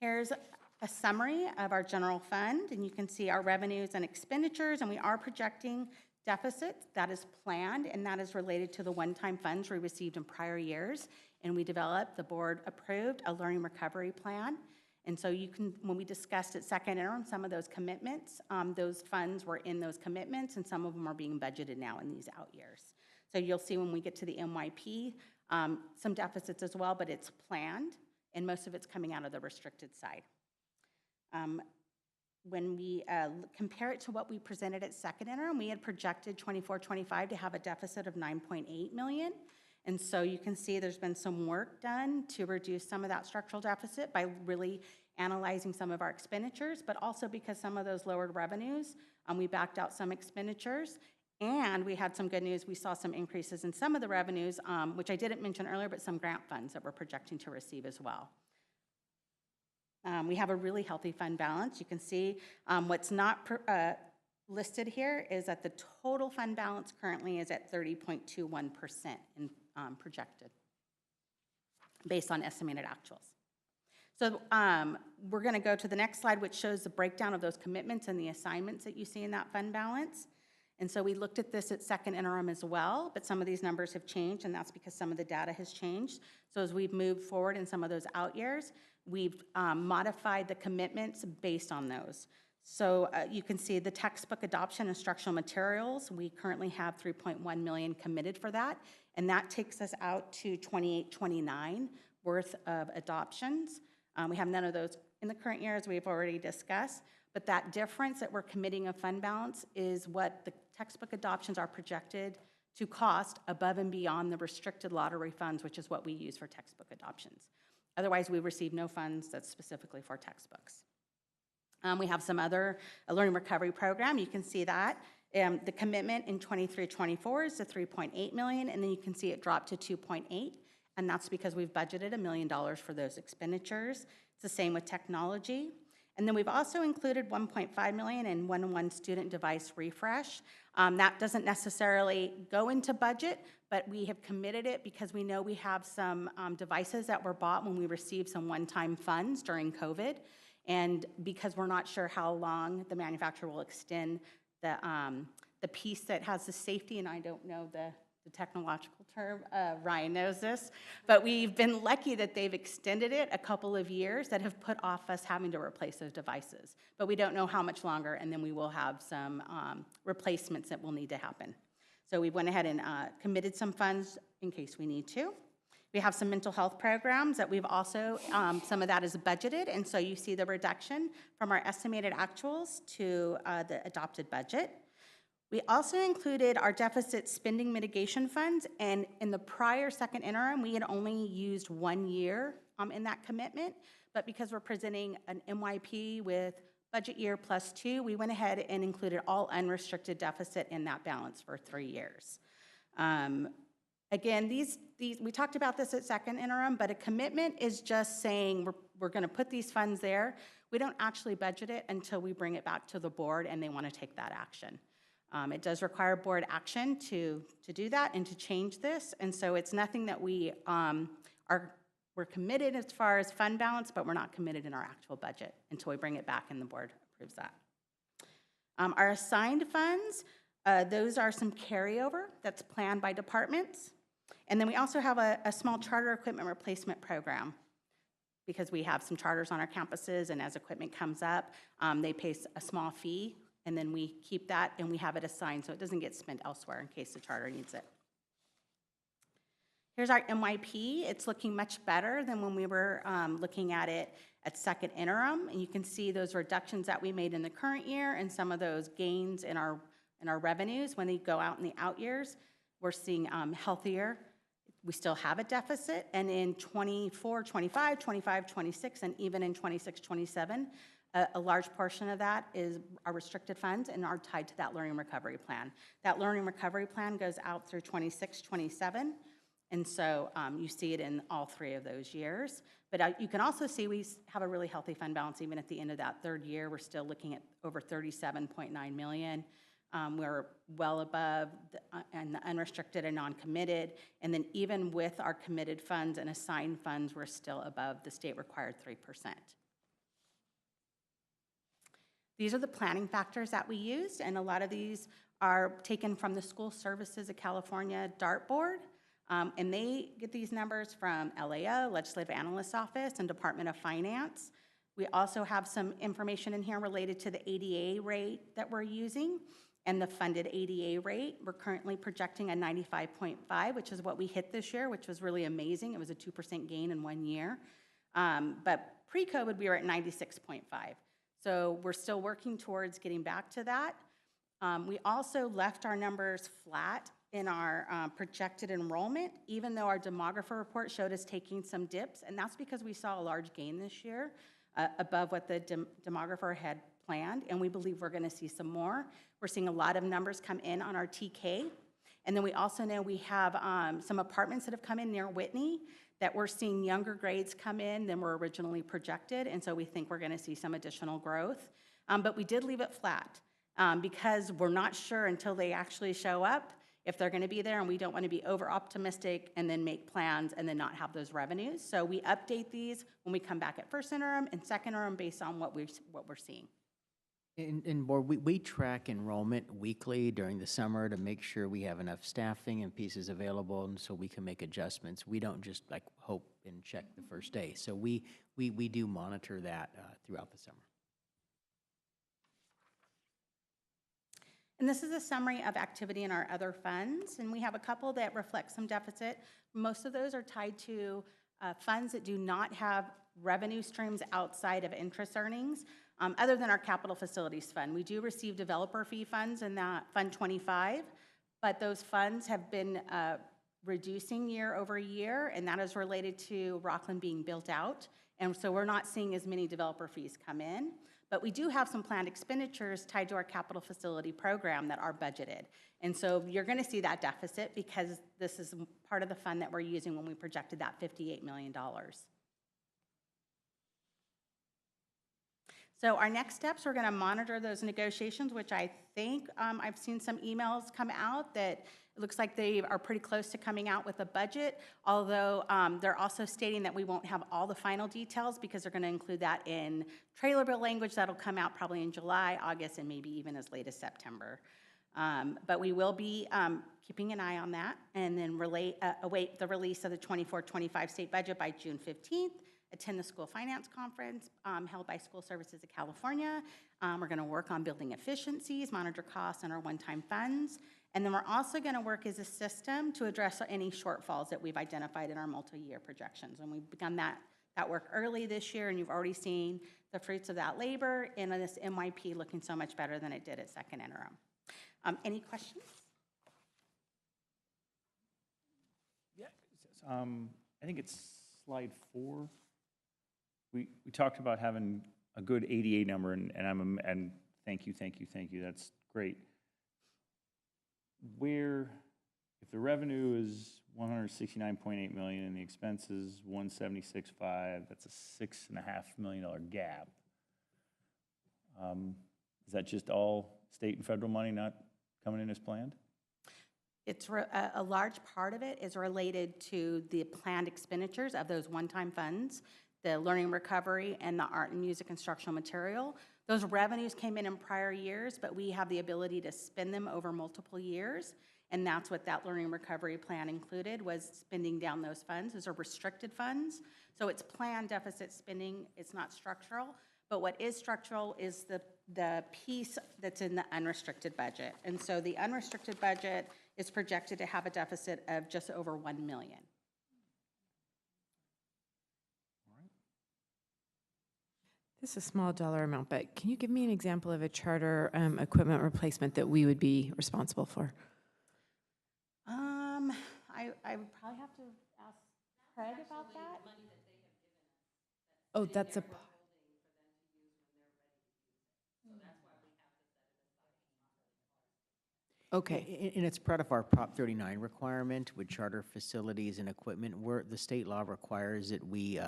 Here's a summary of our general fund, and you can see our revenues and expenditures, and we are projecting deficits. That is planned, and that is related to the one-time funds we received in prior years, and we developed, the board approved a learning recovery plan. And so you can, when we discussed at second interim, some of those commitments, those funds were in those commitments, and some of them are being budgeted now in these out years. So you'll see when we get to the MYP, some deficits as well, but it's planned, and most of it's coming out of the restricted side. When we compare it to what we presented at second interim, we had projected 24-25 to have a deficit of 9.8 million. And so you can see there's been some work done to reduce some of that structural deficit by really analyzing some of our expenditures, but also because some of those lowered revenues, we backed out some expenditures, and we had some good news. We saw some increases in some of the revenues, which I didn't mention earlier, but some grant funds that we're projecting to receive as well. We have a really healthy fund balance. You can see what's not listed here is that the total fund balance currently is at 30.21% in projected, based on estimated actuals. So we're going to go to the next slide, which shows the breakdown of those commitments and the assignments that you see in that fund balance. And so we looked at this at second interim as well, but some of these numbers have changed, and that's because some of the data has changed. So as we've moved forward in some of those out years, we've modified the commitments based on those. So you can see the textbook adoption and instructional materials. We currently have 3.1 million committed for that, and that takes us out to 28-29 worth of adoptions. We have none of those in the current year, as we've already discussed, but that difference that we're committing of fund balance is what the textbook adoptions are projected to cost above and beyond the restricted lottery funds, which is what we use for textbook adoptions. Otherwise, we receive no funds that's specifically for textbooks. We have some other learning recovery program. You can see that. The commitment in 23-24 is to 3.8 million, and then you can see it dropped to 2.8, and that's because we've budgeted $1 million for those expenditures. It's the same with technology. And then we've also included 1.5 million in one-on-one student device refresh. That doesn't necessarily go into budget, but we have committed it because we know we have some devices that were bought when we received some one-time funds during COVID. And because we're not sure how long the manufacturer will extend the piece that has the safety, and I don't know the technological term, Ryan knows this, but we've been lucky that they've extended it a couple of years that have put off us having to replace those devices. But we don't know how much longer, and then we will have some replacements that will need to happen. So we went ahead and committed some funds in case we need to. We have some mental health programs that we've also, some of that is budgeted, and so you see the reduction from our estimated actuals to the adopted budget. We also included our deficit spending mitigation funds, and in the prior second interim, we had only used 1 year in that commitment, but because we're presenting an MYP with budget year +2, we went ahead and included all unrestricted deficit in that balance for 3 years. Again, we talked about this at second interim, but a commitment is just saying we're going to put these funds there. We don't actually budget it until we bring it back to the board and they want to take that action. It does require board action to do that and to change this, and so it's nothing that we're committed as far as fund balance, but we're not committed in our actual budget until we bring it back and the board approves that. Our assigned funds, those are some carryover that's planned by departments, and then we also have a small charter equipment replacement program because we have some charters on our campuses, and as equipment comes up, they pay a small fee, and then we keep that and we have it assigned so it doesn't get spent elsewhere in case the charter needs it. Here's our MYP. It's looking much better than when we were looking at it at second interim, and you can see those reductions that we made in the current year and some of those gains in our revenues when they go out in the out years. We're seeing healthier. We still have a deficit, and in 24, 25, 25, 26, and even in 26, 27, a large portion of that is our restricted funds and are tied to that learning recovery plan. That learning recovery plan goes out through 26, 27, and so you see it in all 3 of those years. But you can also see we have a really healthy fund balance even at the end of that 3rd year. We're still looking at over 37.9 million. We're well above and the unrestricted and non-committed, and then even with our committed funds and assigned funds, we're still above the state required 3%. These are the planning factors that we used, and a lot of these are taken from the School Services of California dartboard, and they get these numbers from LAO, Legislative Analyst's Office, and Department of Finance. We also have some information in here related to the ADA rate that we're using and the funded ADA rate. We're currently projecting a 95.5, which is what we hit this year, which was really amazing. It was a 2% gain in 1 year. But pre-COVID, we were at 96.5. So we're still working towards getting back to that. We also left our numbers flat in our projected enrollment, even though our demographer report showed us taking some dips, and that's because we saw a large gain this year above what the demographer had planned, and we believe we're going to see some more. We're seeing a lot of numbers come in on our TK, and then we also know we have some apartments that have come in near Whitney that we're seeing younger grades come in than were originally projected, and so we think we're going to see some additional growth. But we did leave it flat because we're not sure until they actually show up if they're going to be there, and we don't want to be over-optimistic and then make plans and then not have those revenues. So we update these when we come back at first interim and second interim based on what we're seeing. And Board, we track enrollment weekly during the summer to make sure we have enough staffing and pieces available, and so we can make adjustments. We don't just like hope and check the first day. So we do monitor that throughout the summer. And this is a summary of activity in our other funds, and we have a couple that reflect some deficit. Most of those are tied to funds that do not have revenue streams outside of interest earnings, other than our capital facilities fund. We do receive developer fee funds in that Fund 25, but those funds have been reducing year over year, and that is related to Rocklin being built out, and so we're not seeing as many developer fees come in. But we do have some planned expenditures tied to our capital facility program that are budgeted. And so you're going to see that deficit because this is part of the fund that we're using when we projected that $58 million. So our next steps, we're going to monitor those negotiations, which I think I've seen some emails come out that it looks like they are pretty close to coming out with a budget, although they're also stating that we won't have all the final details because they're going to include that in trailer bill language that'll come out probably in July, August, and maybe even as late as September. But we will be keeping an eye on that and then await the release of the 24-25 state budget by June 15th. Attend the school finance conference held by School Services of California. We're going to work on building efficiencies, monitor costs, and our one-time funds. And then we're also going to work as a system to address any shortfalls that we've identified in our multi-year projections. And we've begun that work early this year, and you've already seen the fruits of that labor and this MYP looking so much better than it did at second interim. Any questions? Yeah, I think it's slide 4. We talked about having a good ADA number, and thank you, that's great. Where, if the revenue is 169.8 million and the expenses 176.5, that's a $6.5 million gap. Is that just all state and federal money not coming in as planned? It's a large part of it is related to the planned expenditures of those one-time funds, the learning recovery and the art and music instructional material. Those revenues came in prior years, but we have the ability to spend them over multiple years, and that's what that learning recovery plan included, was spending down those funds. Those are restricted funds, so it's planned deficit spending. It's not structural, but what is structural is the piece that's in the unrestricted budget. And so the unrestricted budget is projected to have a deficit of just over $1 million. This is a small dollar amount, but can you give me an example of a charter equipment replacement that we would be responsible for? I would probably have to ask Craig about that. Oh, that's a. Okay. And it's part of our Prop 39 requirement with charter facilities and equipment, where the state law requires that we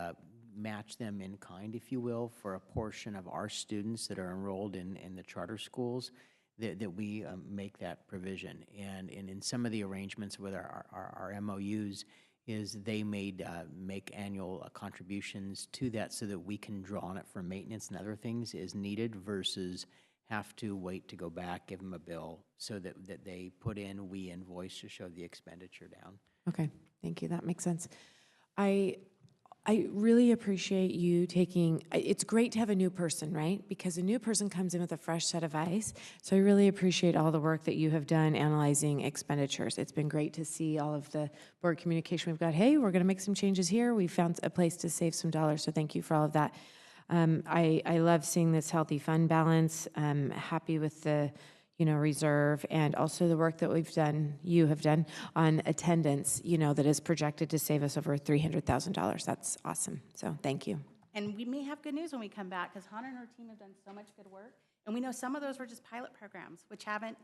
match them in kind, if you will, for a portion of our students that are enrolled in the charter schools, that we make that provision. And in some of the arrangements with our MOUs is they make annual contributions to that so that we can draw on it for maintenance and other things as needed versus have to wait to go back, give them a bill so that they put in, we invoice to show the expenditure down. Okay, thank you. That makes sense. I really appreciate you it's great to have a new person, right? Because a new person comes in with a fresh set of eyes. So I really appreciate all the work that you have done analyzing expenditures. It's been great to see all of the board communication we've got. Hey, we're gonna make some changes here. We found a place to save some dollars, so thank you for all of that. I love seeing this healthy fund balance. I'm happy with the reserve, and also the work that you have done on attendance, that is projected to save us over $300,000. That's awesome. So thank you. And we may have good news when we come back, because Hannah and her team have done so much good work. And we know some of those were just pilot programs, which haven't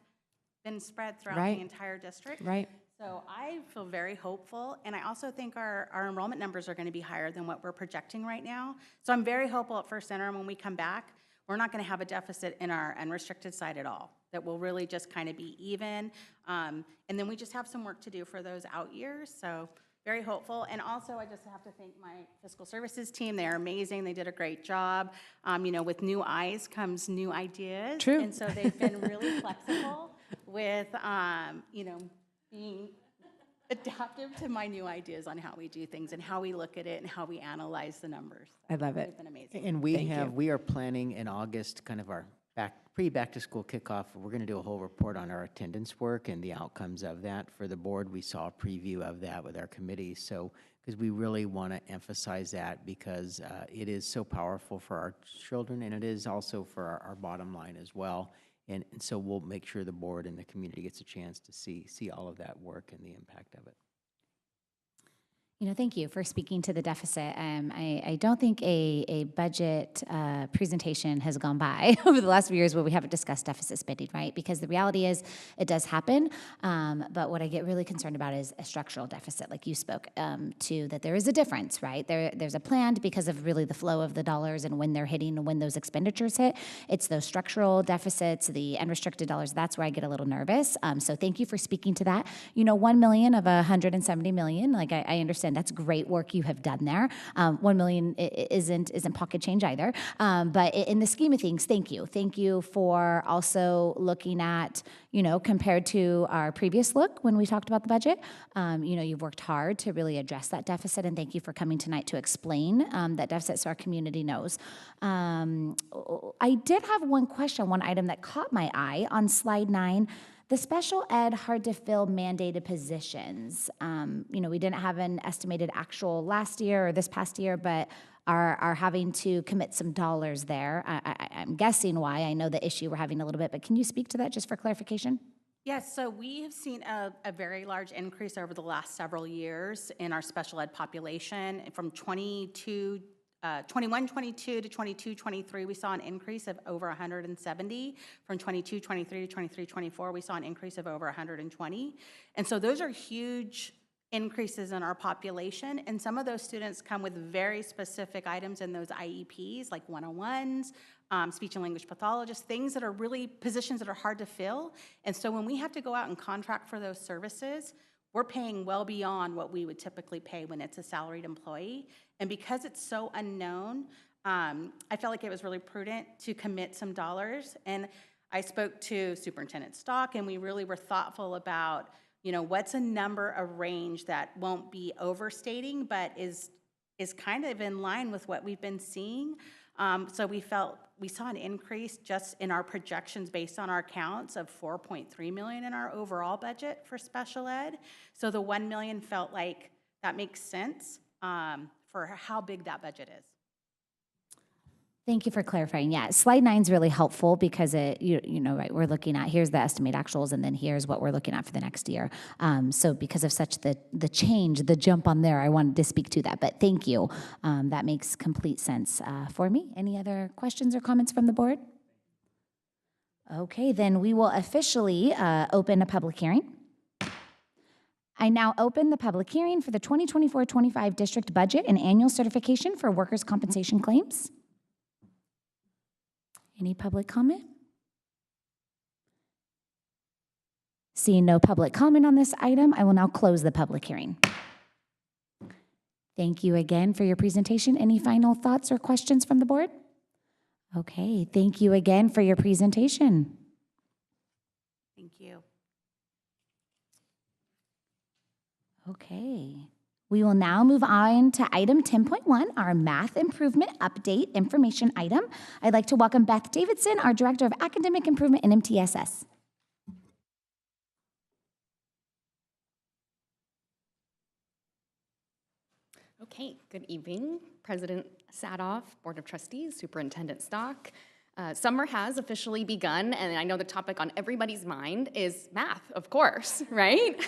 been spread throughout the entire district. Right. So I feel very hopeful, and I also think our enrollment numbers are going to be higher than what we're projecting right now. So I'm very hopeful at first interim when we come back, we're not going to have a deficit in our unrestricted side at all. That will really just kind of be even. And then we just have some work to do for those out years. So very hopeful. And also I just have to thank my fiscal services team. They are amazing. They did a great job. With new eyes comes new ideas. True. And so they've been really flexible with, being adaptive to my new ideas on how we do things and how we look at it and how we analyze the numbers. I love it. They've been amazing. And we are planning in August kind of our pre-back to school kickoff. We're going to do a whole report on our attendance work and the outcomes of that for the board. We saw a preview of that with our committee. So, because we really want to emphasize that because it is so powerful for our children, and it is also for our bottom line as well. And so we'll make sure the board and the community gets a chance to see all of that work and the impact of it. Thank you for speaking to the deficit. I don't think a budget presentation has gone by over the last few years where we haven't discussed deficit spending, right? Because the reality is it does happen. But what I get really concerned about is a structural deficit, like you spoke to, that there is a difference, right? There's a planned because of really the flow of the dollars and when they're hitting and when those expenditures hit. It's those structural deficits, the unrestricted dollars, that's where I get a little nervous. So thank you for speaking to that. 1 million of 170 million, like I understand that's great work you have done there. 1 million isn't pocket change either. But in the scheme of things, thank you. Thank you for also looking at, compared to our previous look when we talked about the budget. You've worked hard to really address that deficit, and thank you for coming tonight to explain that deficit so our community knows. I did have one question, one item that caught my eye on slide 9. The special ed hard to fill mandated positions. We didn't have an estimated actual last year or this past year, but are having to commit some dollars there. I'm guessing why. I know the issue we're having a little bit, but can you speak to that just for clarification? Yes, so we have seen a very large increase over the last several years in our special ed population. From 21-22 to 22-23, we saw an increase of over 170. From 22-23 to 23-24, we saw an increase of over 120. And so those are huge increases in our population, and some of those students come with very specific items in those IEPs, like 101s, speech and language pathologists, things that are really positions that are hard to fill. And so when we have to go out and contract for those services, we're paying well beyond what we would typically pay when it's a salaried employee. And because it's so unknown, I felt like it was really prudent to commit some dollars. And I spoke to Superintendent Stock, and we really were thoughtful about, what's a number, a range that won't be overstating, but is kind of in line with what we've been seeing. So we saw an increase just in our projections based on our counts of 4.3 million in our overall budget for special ed. So the 1 million felt like that makes sense for how big that budget is. Thank you for clarifying. Yeah, slide 9 is really helpful because right, we're looking at, here's the estimate actuals, and then here's what we're looking at for the next year. So because of such the change, the jump on there, I wanted to speak to that, but thank you. That makes complete sense for me. Any other questions or comments from the board? Okay, then we will officially open a public hearing. I now open the public hearing for the 2024-25 district budget and annual certification for workers' compensation claims. Any public comment? Seeing no public comment on this item, I will now close the public hearing. Thank you again for your presentation. Any final thoughts or questions from the board? Okay, thank you again for your presentation. Thank you. Okay. We will now move on to item 10.1, our math improvement update information item. I'd like to welcome Beth Davidson, our Director of Academic Improvement in MTSS. Okay, good evening, President Sadoff, Board of Trustees, Superintendent Stock. Summer has officially begun, and I know the topic on everybody's mind is math, of course, right?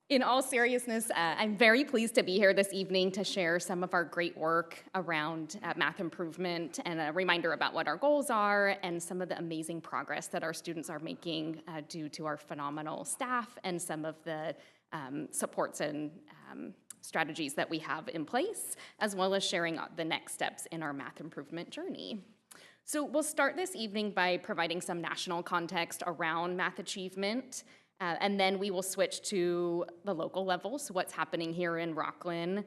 In all seriousness, I'm very pleased to be here this evening to share some of our great work around math improvement and a reminder about what our goals are and some of the amazing progress that our students are making due to our phenomenal staff and some of the supports and strategies that we have in place, as well as sharing the next steps in our math improvement journey. So we'll start this evening by providing some national context around math achievement. And then we will switch to the local level, so what's happening here in Rocklin,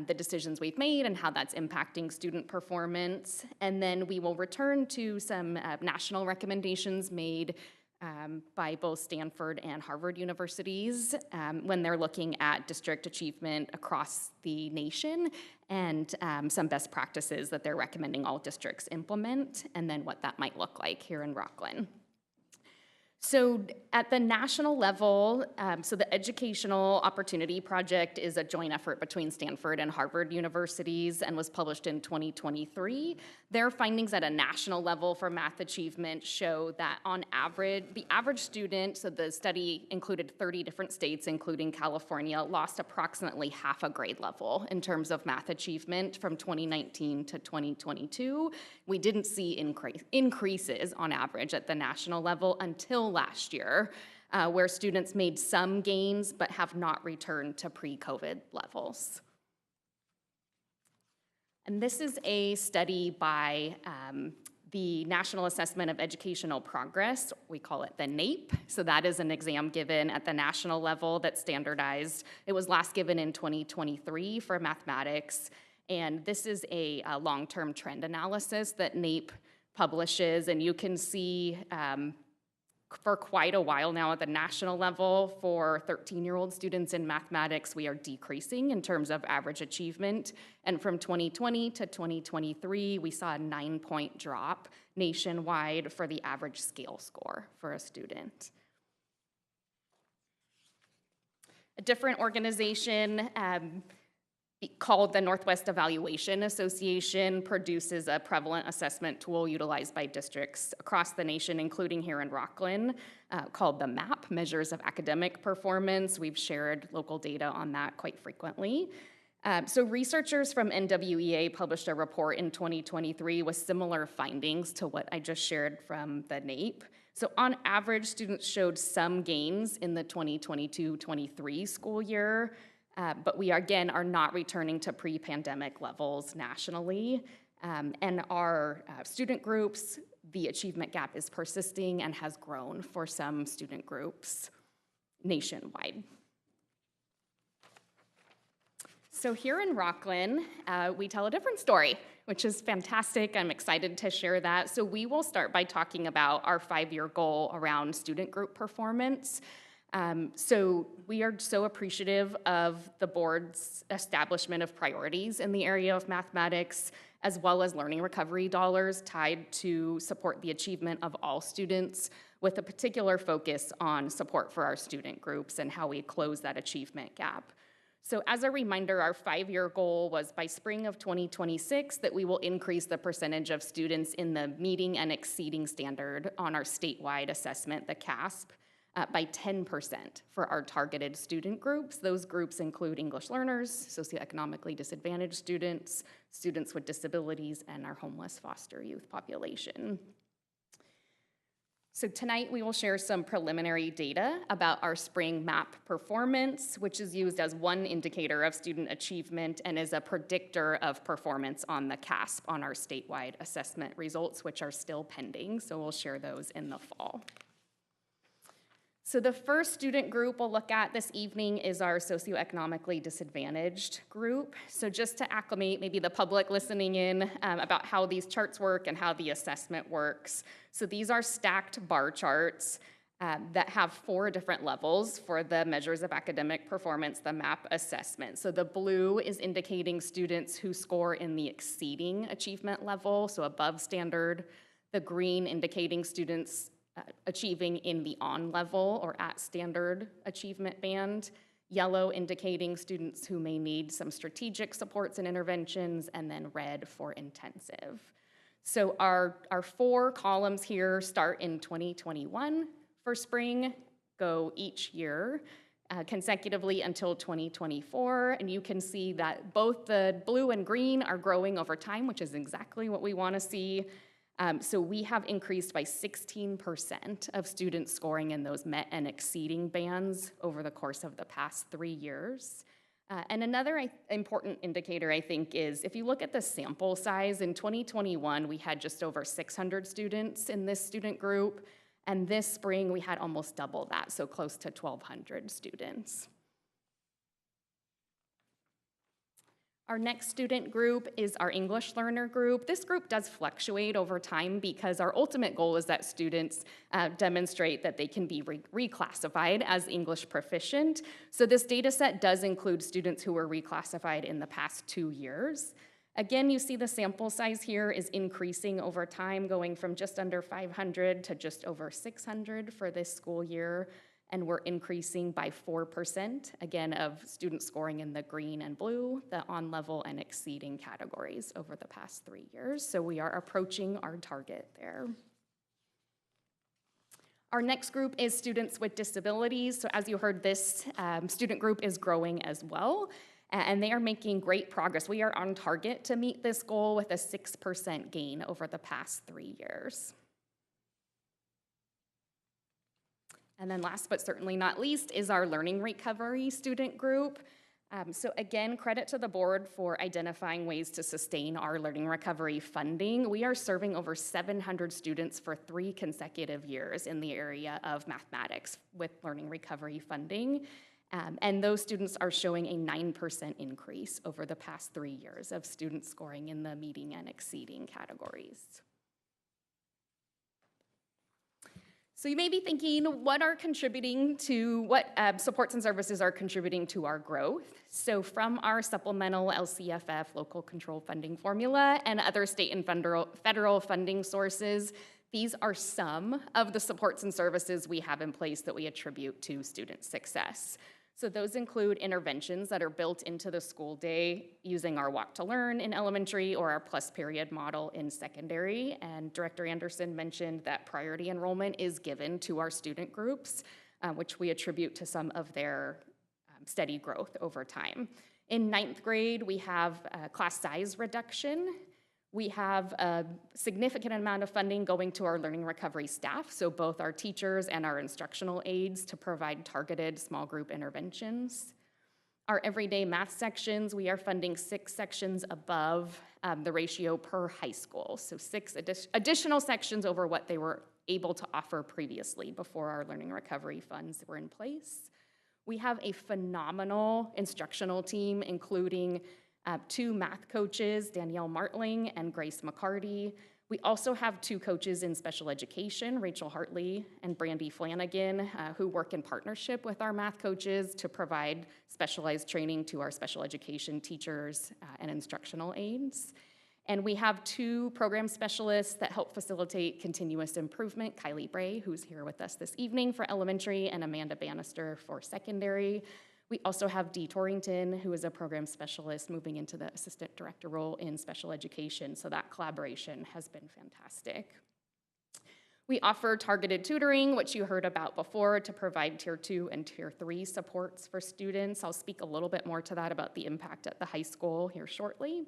the decisions we've made and how that's impacting student performance. And then we will return to some national recommendations made by both Stanford and Harvard universities when they're looking at district achievement across the nation and some best practices that they're recommending all districts implement, and then what that might look like here in Rocklin. So at the national level, so the Educational Opportunity Project is a joint effort between Stanford and Harvard universities and was published in 2023. Their findings at a national level for math achievement show that on average, the average student, so the study included 30 different states, including California, lost approximately half a grade level in terms of math achievement from 2019 to 2022. We didn't see increases on average at the national level until last year, where students made some gains but have not returned to pre-COVID levels. And this is a study by the National Assessment of Educational Progress. We call it the NAEP. So that is an exam given at the national level that's standardized. It was last given in 2023 for mathematics. And this is a long-term trend analysis that NAEP publishes. And you can see for quite a while now at the national level, for 13-year-old students in mathematics, we are decreasing in terms of average achievement. And from 2020 to 2023, we saw a 9-point drop nationwide for the average scale score for a student. A different organization called the Northwest Evaluation Association produces a prevalent assessment tool utilized by districts across the nation, including here in Rocklin, called the MAP, Measures of Academic Performance. We've shared local data on that quite frequently. So researchers from NWEA published a report in 2023 with similar findings to what I just shared from the NAEP. So on average, students showed some gains in the 2022-23 school year, but we again are not returning to pre-pandemic levels nationally. And our student groups, the achievement gap is persisting and has grown for some student groups nationwide. So here in Rocklin, we tell a different story, which is fantastic. I'm excited to share that. So we will start by talking about our 5-year goal around student group performance. So we are so appreciative of the board's establishment of priorities in the area of mathematics, as well as learning recovery dollars tied to support the achievement of all students, with a particular focus on support for our student groups and how we close that achievement gap. So as a reminder, our 5-year goal was by spring of 2026 that we will increase the percentage of students in the meeting and exceeding standard on our statewide assessment, the CASP, by 10% for our targeted student groups. Those groups include English learners, socioeconomically disadvantaged students, students with disabilities, and our homeless foster youth population. So tonight we will share some preliminary data about our spring MAP performance, which is used as one indicator of student achievement and is a predictor of performance on the CASP on our statewide assessment results, which are still pending. So we'll share those in the fall. So the first student group we'll look at this evening is our socioeconomically disadvantaged group. So just to acclimate maybe the public listening in about how these charts work and how the assessment works. So these are stacked bar charts that have 4 different levels for the measures of academic performance, the MAP assessment. So the blue is indicating students who score in the exceeding achievement level, so above standard. The green indicating students achieving in the on level or at standard achievement band, yellow indicating students who may need some strategic supports and interventions, and then red for intensive. So our 4 columns here start in 2021 for spring, go each year consecutively until 2024, and you can see that both the blue and green are growing over time, which is exactly what we want to see. So we have increased by 16% of students scoring in those met and exceeding bands over the course of the past 3 years. And another important indicator, I think, is if you look at the sample size, in 2021, we had just over 600 students in this student group, and this spring we had almost double that, so close to 1,200 students. Our next student group is our English learner group. This group does fluctuate over time because our ultimate goal is that students demonstrate that they can be reclassified as English proficient. So this data set does include students who were reclassified in the past 2 years. Again, you see the sample size here is increasing over time, going from just under 500 to just over 600 for this school year, and we're increasing by 4%, again, of students scoring in the green and blue, the on-level and exceeding categories over the past 3 years. So we are approaching our target there. Our next group is students with disabilities. So as you heard, this student group is growing as well, and they are making great progress. We are on target to meet this goal with a 6% gain over the past 3 years. And then last but certainly not least is our learning recovery student group. So again, credit to the board for identifying ways to sustain our learning recovery funding. We are serving over 700 students for 3 consecutive years in the area of mathematics with learning recovery funding. And those students are showing a 9% increase over the past 3 years of students scoring in the meeting and exceeding categories. So you may be thinking, what supports and services are contributing to our growth? So from our supplemental LCFF local control funding formula and other state and federal funding sources, these are some of the supports and services we have in place that we attribute to student success. So those include interventions that are built into the school day using our Walk to Learn in elementary or our plus period model in secondary. And Director Anderson mentioned that priority enrollment is given to our student groups, which we attribute to some of their steady growth over time. In 9th grade, we have class size reduction. We have a significant amount of funding going to our learning recovery staff, so both our teachers and our instructional aides to provide targeted small group interventions. Our everyday math sections, we are funding 6 sections above the ratio per high school, so 6 additional sections over what they were able to offer previously before our learning recovery funds were in place. We have a phenomenal instructional team, including 2 math coaches, Danielle Martling and Grace McCarty. We also have 2 coaches in special education, Rachel Hartley and Brandy Flanagan, who work in partnership with our math coaches to provide specialized training to our special education teachers and instructional aides. And we have 2 program specialists that help facilitate continuous improvement, Kylie Bray, who's here with us this evening for elementary, and Amanda Bannister for secondary. We also have Dee Torrington, who is a program specialist moving into the assistant director role in special education, so that collaboration has been fantastic. We offer targeted tutoring, which you heard about before, to provide Tier 2 and Tier 3 supports for students. I'll speak a little bit more to that about the impact at the high school here shortly.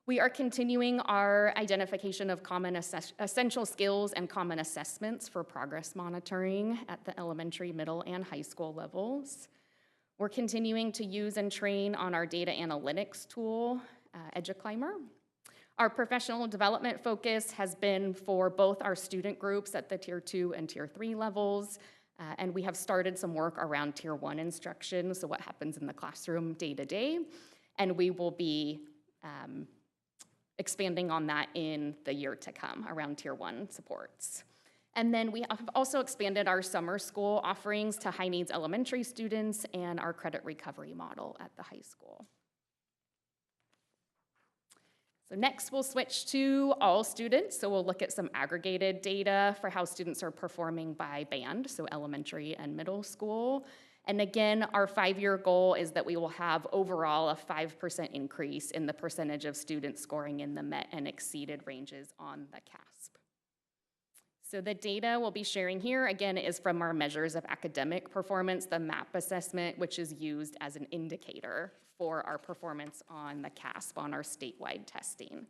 We are continuing our identification of common essential skills and common assessments for progress monitoring at the elementary, middle, and high school levels. We're continuing to use and train on our data analytics tool, EduClimber. Our professional development focus has been for both our student groups at the Tier 2 and Tier 3 levels, and we have started some work around Tier 1 instruction, so what happens in the classroom day to day, and we will be expanding on that in the year to come around Tier 1 supports. And then we have also expanded our summer school offerings to high needs elementary students and our credit recovery model at the high school. So next we'll switch to all students. So we'll look at some aggregated data for how students are performing by band, so elementary and middle school. And again, our 5-year goal is that we will have overall a 5% increase in the percentage of students scoring in the met and exceeded ranges on the CASP. So the data we'll be sharing here, again, is from our measures of academic performance, the MAP assessment, which is used as an indicator for our performance on the CASP, on our statewide testing.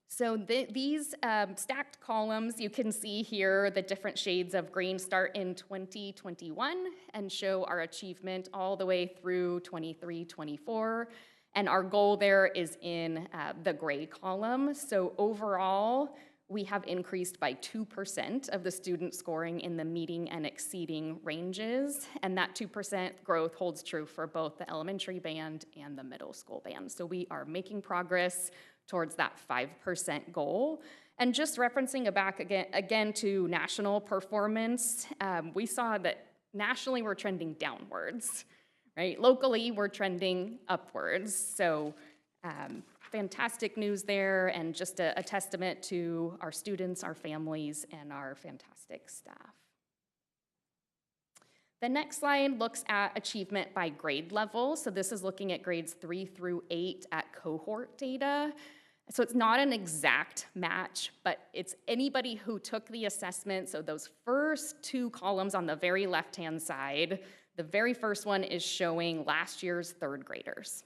So these stacked columns, you can see here the different shades of green start in 2021 and show our achievement all the way through 23-24. And our goal there is in the gray column. So overall, we have increased by 2% of the student scoring in the meeting and exceeding ranges, and that 2% growth holds true for both the elementary band and the middle school band. So we are making progress towards that 5% goal. And just referencing back again to national performance, we saw that nationally we're trending downwards, right? Locally, we're trending upwards. So Fantastic news there, and just a testament to our students, our families, and our fantastic staff. The next slide looks at achievement by grade level. So this is looking at grades 3 through 8 at cohort data. So it's not an exact match, but it's anybody who took the assessment. So those first two columns on the very left-hand side, the very first one is showing last year's third graders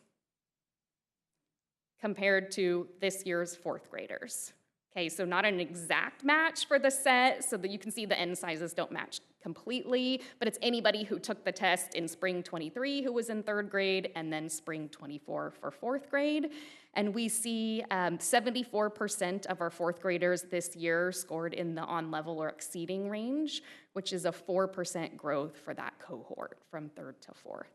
compared to this year's fourth graders. Okay, so not an exact match for the set, so that you can see the n sizes don't match completely, but it's anybody who took the test in spring 23 who was in third grade, and then spring 24 for fourth grade. And we see 74% of our fourth graders this year scored in the on level or exceeding range, which is a 4% growth for that cohort from third to fourth.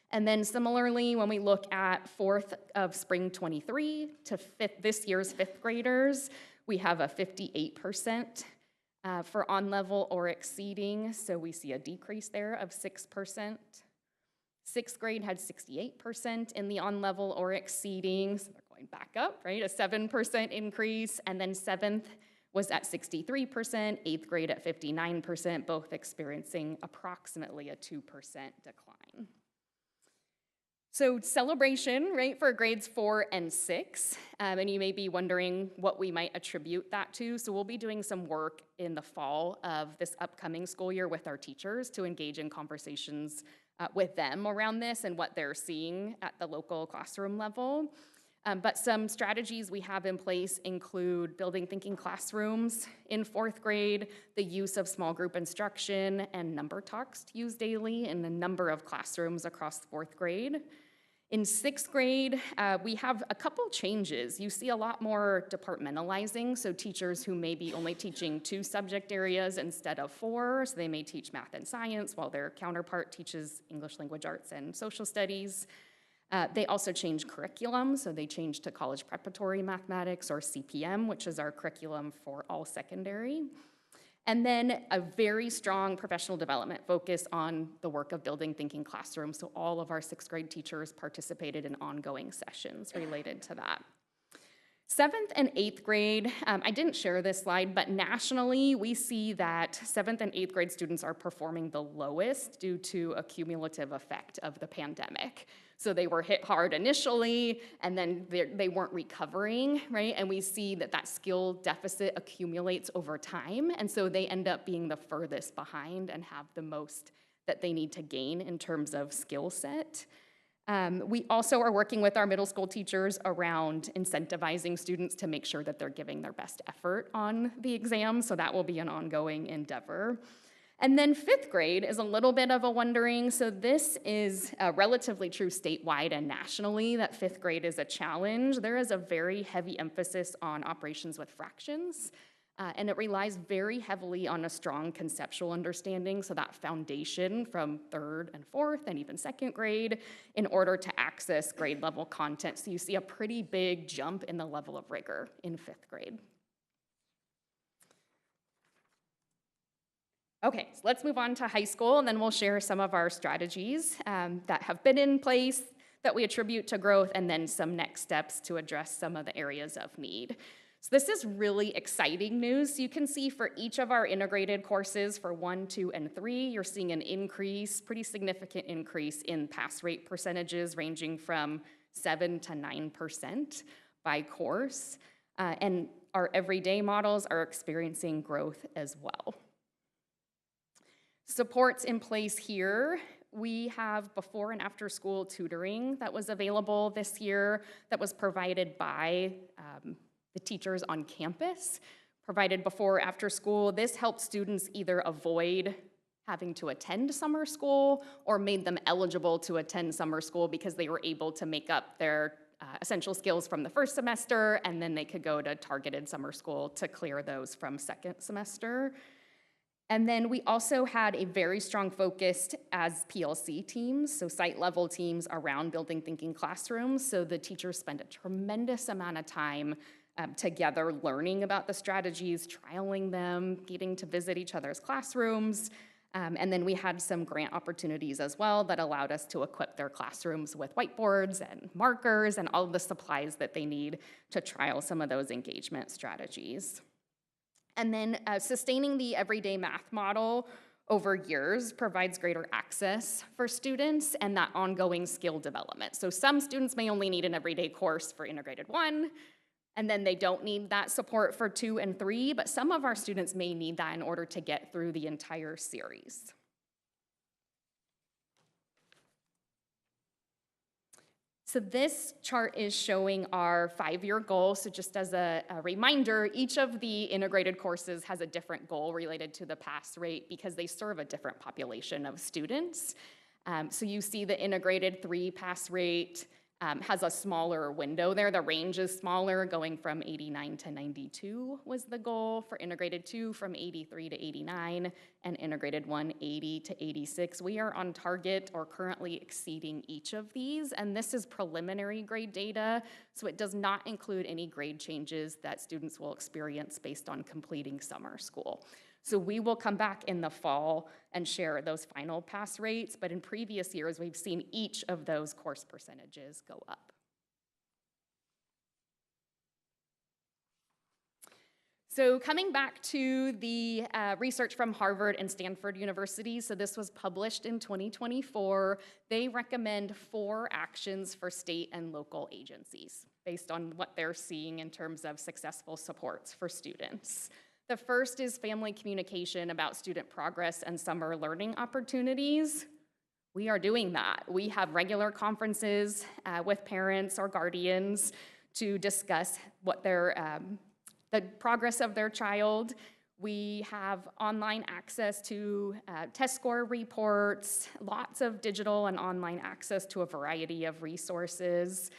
And then similarly, when we look at fourth of spring 23 to this year's fifth graders, we have a 58% for on level or exceeding, so we see a decrease there of 6%. Sixth grade had 68% in the on level or exceeding, so they're going back up, right? A 7% increase, and then seventh was at 63%, eighth grade at 59%, both experiencing approximately a 2% decline. So celebration, right, for grades 4 and 6, and you may be wondering what we might attribute that to. So we'll be doing some work in the fall of this upcoming school year with our teachers to engage in conversations with them around this and what they're seeing at the local classroom level. But some strategies we have in place include building thinking classrooms in fourth grade, the use of small group instruction, and number talks used daily in a number of classrooms across fourth grade. In sixth grade, we have a couple changes. You see a lot more departmentalizing, so teachers who may be only teaching 2 subject areas instead of 4, so they may teach math and science while their counterpart teaches English language arts and social studies. They also change curriculum, so they change to college preparatory mathematics or CPM, which is our curriculum for all secondary. And then a very strong professional development focus on the work of building thinking classrooms. So all of our sixth grade teachers participated in ongoing sessions related to that. Seventh and eighth grade, I didn't share this slide, but nationally we see that seventh and eighth grade students are performing the lowest due to a cumulative effect of the pandemic. So they were hit hard initially, and then they weren't recovering, right? And we see that that skill deficit accumulates over time, and so they end up being the furthest behind and have the most that they need to gain in terms of skill set. We also are working with our middle school teachers around incentivizing students to make sure that they're giving their best effort on the exam, so that will be an ongoing endeavor. And then fifth grade is a little bit of a wondering. So this is relatively true statewide and nationally, that fifth grade is a challenge. There is a very heavy emphasis on operations with fractions, and it relies very heavily on a strong conceptual understanding, so that foundation from third and fourth and even second grade in order to access grade level content. So you see a pretty big jump in the level of rigor in fifth grade. Okay, so let's move on to high school, and then we'll share some of our strategies that have been in place that we attribute to growth, and then some next steps to address some of the areas of need. So this is really exciting news. You can see for each of our integrated courses for 1, 2, and 3, you're seeing an increase, pretty significant increase in pass rate percentages ranging from 7 to 9% by course. And our everyday models are experiencing growth as well. Supports in place here. We have before and after school tutoring that was available this year that was provided by the teachers on campus, provided before or after school. This helped students either avoid having to attend summer school or made them eligible to attend summer school because they were able to make up their essential skills from the first semester, and then they could go to targeted summer school to clear those from second semester. And then we also had a very strong focus as PLC teams, so site level teams around building thinking classrooms. So the teachers spend a tremendous amount of time together learning about the strategies, trialing them, getting to visit each other's classrooms. And then we had some grant opportunities as well that allowed us to equip their classrooms with whiteboards and markers and all of the supplies that they need to trial some of those engagement strategies. And then sustaining the everyday math model over years provides greater access for students and that ongoing skill development. So some students may only need an everyday course for integrated 1, and then they don't need that support for 2 and 3, but some of our students may need that in order to get through the entire series. So this chart is showing our 5-year goal. So just as a reminder, each of the integrated courses has a different goal related to the pass rate because they serve a different population of students. So you see the integrated 3 pass rate has a smaller window there. The range is smaller, going from 89 to 92 was the goal. For integrated 2, from 83 to 89, and integrated 1, 80 to 86. We are on target or currently exceeding each of these, and this is preliminary grade data, so it does not include any grade changes that students will experience based on completing summer school. So we will come back in the fall and share those final pass rates, but in previous years, we've seen each of those course percentages go up. So coming back to the research from Harvard and Stanford University, so this was published in 2024, they recommend 4 actions for state and local agencies based on what they're seeing in terms of successful supports for students. The first is family communication about student progress and summer learning opportunities. We are doing that. We have regular conferences with parents or guardians to discuss what the progress of their child. We have online access to test score reports, lots of digital and online access to a variety of resources.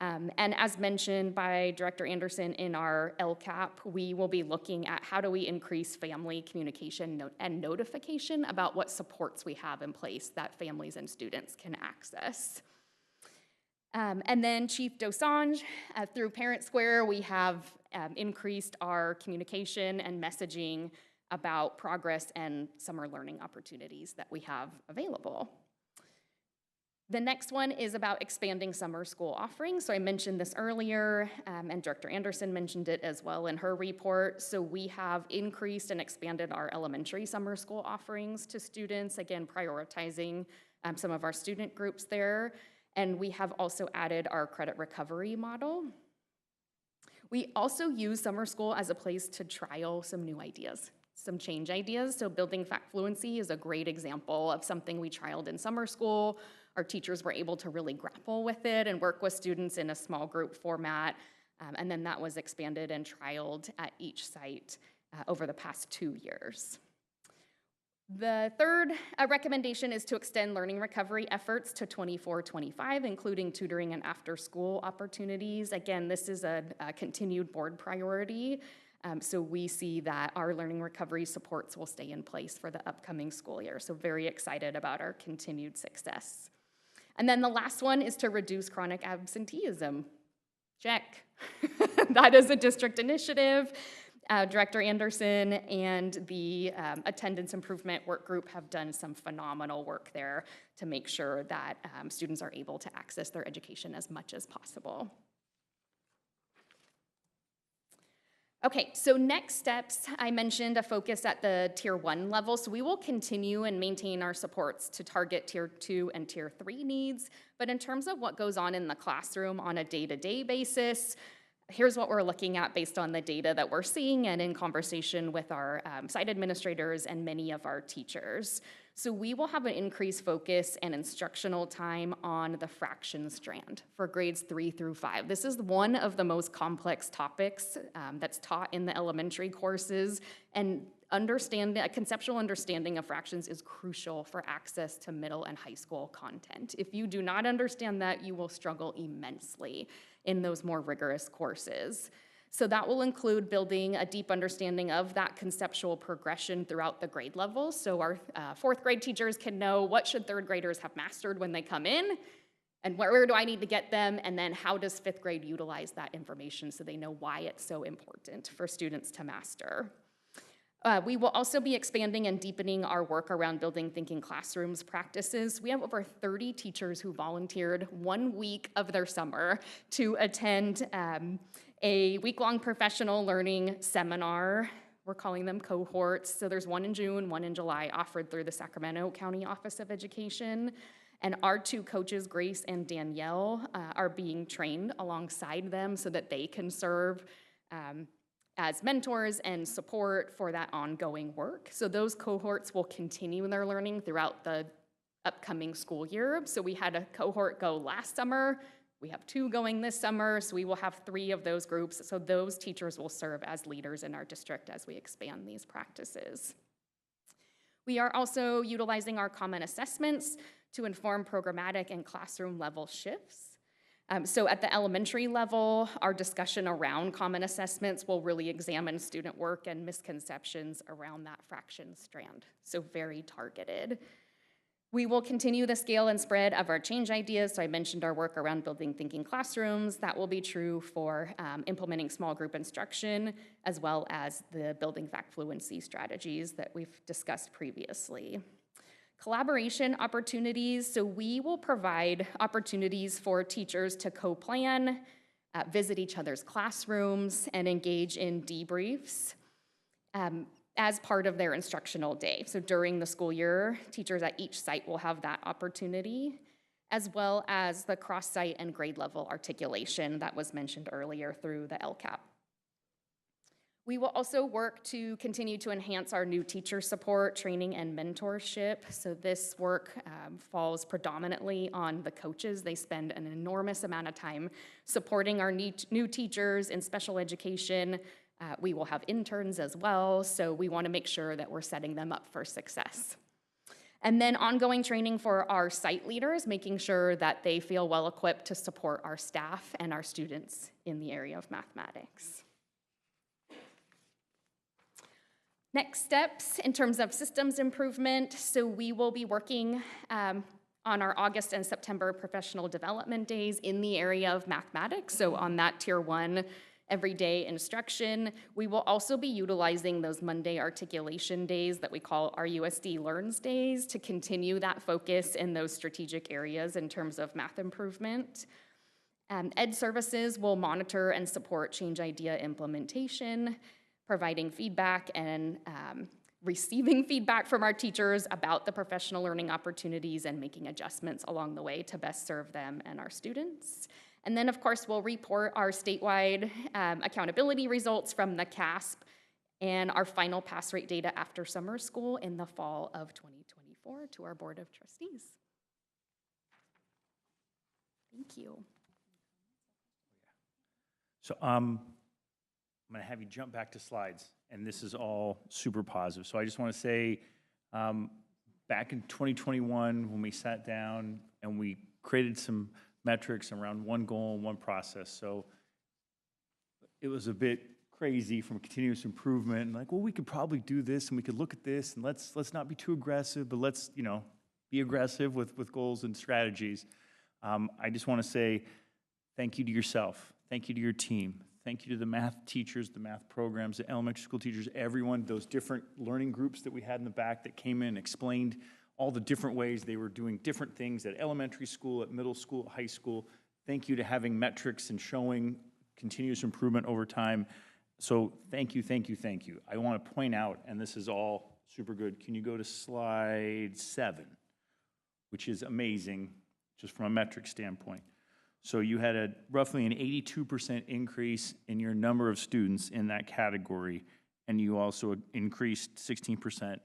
And as mentioned by Director Anderson in our LCAP, we will be looking at how do we increase family communication and notification about what supports we have in place that families and students can access. And then Chief Dosanjh, through Parent Square, we have increased our communication and messaging about progress and summer learning opportunities that we have available. The next one is about expanding summer school offerings. So I mentioned this earlier, and Director Anderson mentioned it as well in her report. So we have increased and expanded our elementary summer school offerings to students, again, prioritizing some of our student groups there. And we have also added our credit recovery model. We also use summer school as a place to trial some new ideas, some change ideas. So building fact fluency is a great example of something we trialed in summer school. Our teachers were able to really grapple with it and work with students in a small group format. And then that was expanded and trialed at each site over the past 2 years. The third recommendation is to extend learning recovery efforts to 24-25, including tutoring and after-school opportunities. Again, this is a continued board priority. So we see that our learning recovery supports will stay in place for the upcoming school year. So very excited about our continued success. And then the last one is to reduce chronic absenteeism. Check. That is a district initiative. Director Anderson and the attendance improvement work group have done some phenomenal work there to make sure that students are able to access their education as much as possible. Okay, so next steps, I mentioned a focus at the Tier 1 level, so we will continue and maintain our supports to target Tier 2 and Tier 3 needs, but in terms of what goes on in the classroom on a day-to-day basis, here's what we're looking at based on the data that we're seeing and in conversation with our site administrators and many of our teachers. So we will have an increased focus and instructional time on the fraction strand for grades 3 through 5. This is one of the most complex topics that's taught in the elementary courses, and a conceptual understanding of fractions is crucial for access to middle and high school content. If you do not understand that, you will struggle immensely in those more rigorous courses. So that will include building a deep understanding of that conceptual progression throughout the grade levels. So our 4th grade teachers can know what should 3rd graders have mastered when they come in, and where do I need to get them, and then how does 5th grade utilize that information so they know why it's so important for students to master. We will also be expanding and deepening our work around building thinking classrooms practices. We have over 30 teachers who volunteered 1 week of their summer to attend a week-long professional learning seminar. We're calling them cohorts. So there's one in June, one in July, offered through the Sacramento County Office of Education. And our 2 coaches, Grace and Danielle, are being trained alongside them so that they can serve as mentors and support for that ongoing work. So those cohorts will continue their learning throughout the upcoming school year. So we had a cohort go last summer. We have 2 going this summer, so we will have 3 of those groups. So those teachers will serve as leaders in our district as we expand these practices. We are also utilizing our common assessments to inform programmatic and classroom level shifts. So at the elementary level, our discussion around common assessments will really examine student work and misconceptions around that fraction strand, so very targeted. We will continue the scale and spread of our change ideas. So I mentioned our work around building thinking classrooms. That will be true for implementing small group instruction, as well as the building fact fluency strategies that we've discussed previously. Collaboration opportunities, so we will provide opportunities for teachers to co-plan, visit each other's classrooms, and engage in debriefs as part of their instructional day. So during the school year, teachers at each site will have that opportunity, as well as the cross-site and grade level articulation that was mentioned earlier through the LCAP. We will also work to continue to enhance our new teacher support, training, and mentorship. So this work falls predominantly on the coaches. They spend an enormous amount of time supporting our new teachers in special education. We will have interns as well, so we want to make sure that we're setting them up for success. And then ongoing training for our site leaders, making sure that they feel well equipped to support our staff and our students in the area of mathematics. Next steps in terms of systems improvement. So we will be working on our August and September professional development days in the area of mathematics. So on that tier 1 everyday instruction, we will also be utilizing those Monday articulation days that we call our USD Learns days to continue that focus in those strategic areas in terms of math improvement. Ed Services will monitor and support change idea implementation, providing feedback and receiving feedback from our teachers about the professional learning opportunities and making adjustments along the way to best serve them and our students. And then, of course, we'll report our statewide accountability results from the CASP and our final pass rate data after summer school in the fall of 2024 to our Board of Trustees. Thank you. So I'm going to have you jump back to slides, and this is all super positive. So I just want to say, back in 2021, when we sat down and we created some metrics around one goal and one process, so it was a bit crazy from continuous improvement, and like, well, we could probably do this, and we could look at this, and let's not be too aggressive, but let's, be aggressive with goals and strategies. I just want to say thank you to yourself, thank you to your team, thank you to the math teachers, the math programs, the elementary school teachers, everyone, those different learning groups that we had in the back that came in and explained all the different ways they were doing different things at elementary school, at middle school, high school. Thank you to having metrics and showing continuous improvement over time. So thank you, thank you, thank you. I want to point out, and this is all super good, can you go to slide 7, which is amazing, just from a metric standpoint. So you had roughly an 82% increase in your number of students in that category, and you also increased 16%,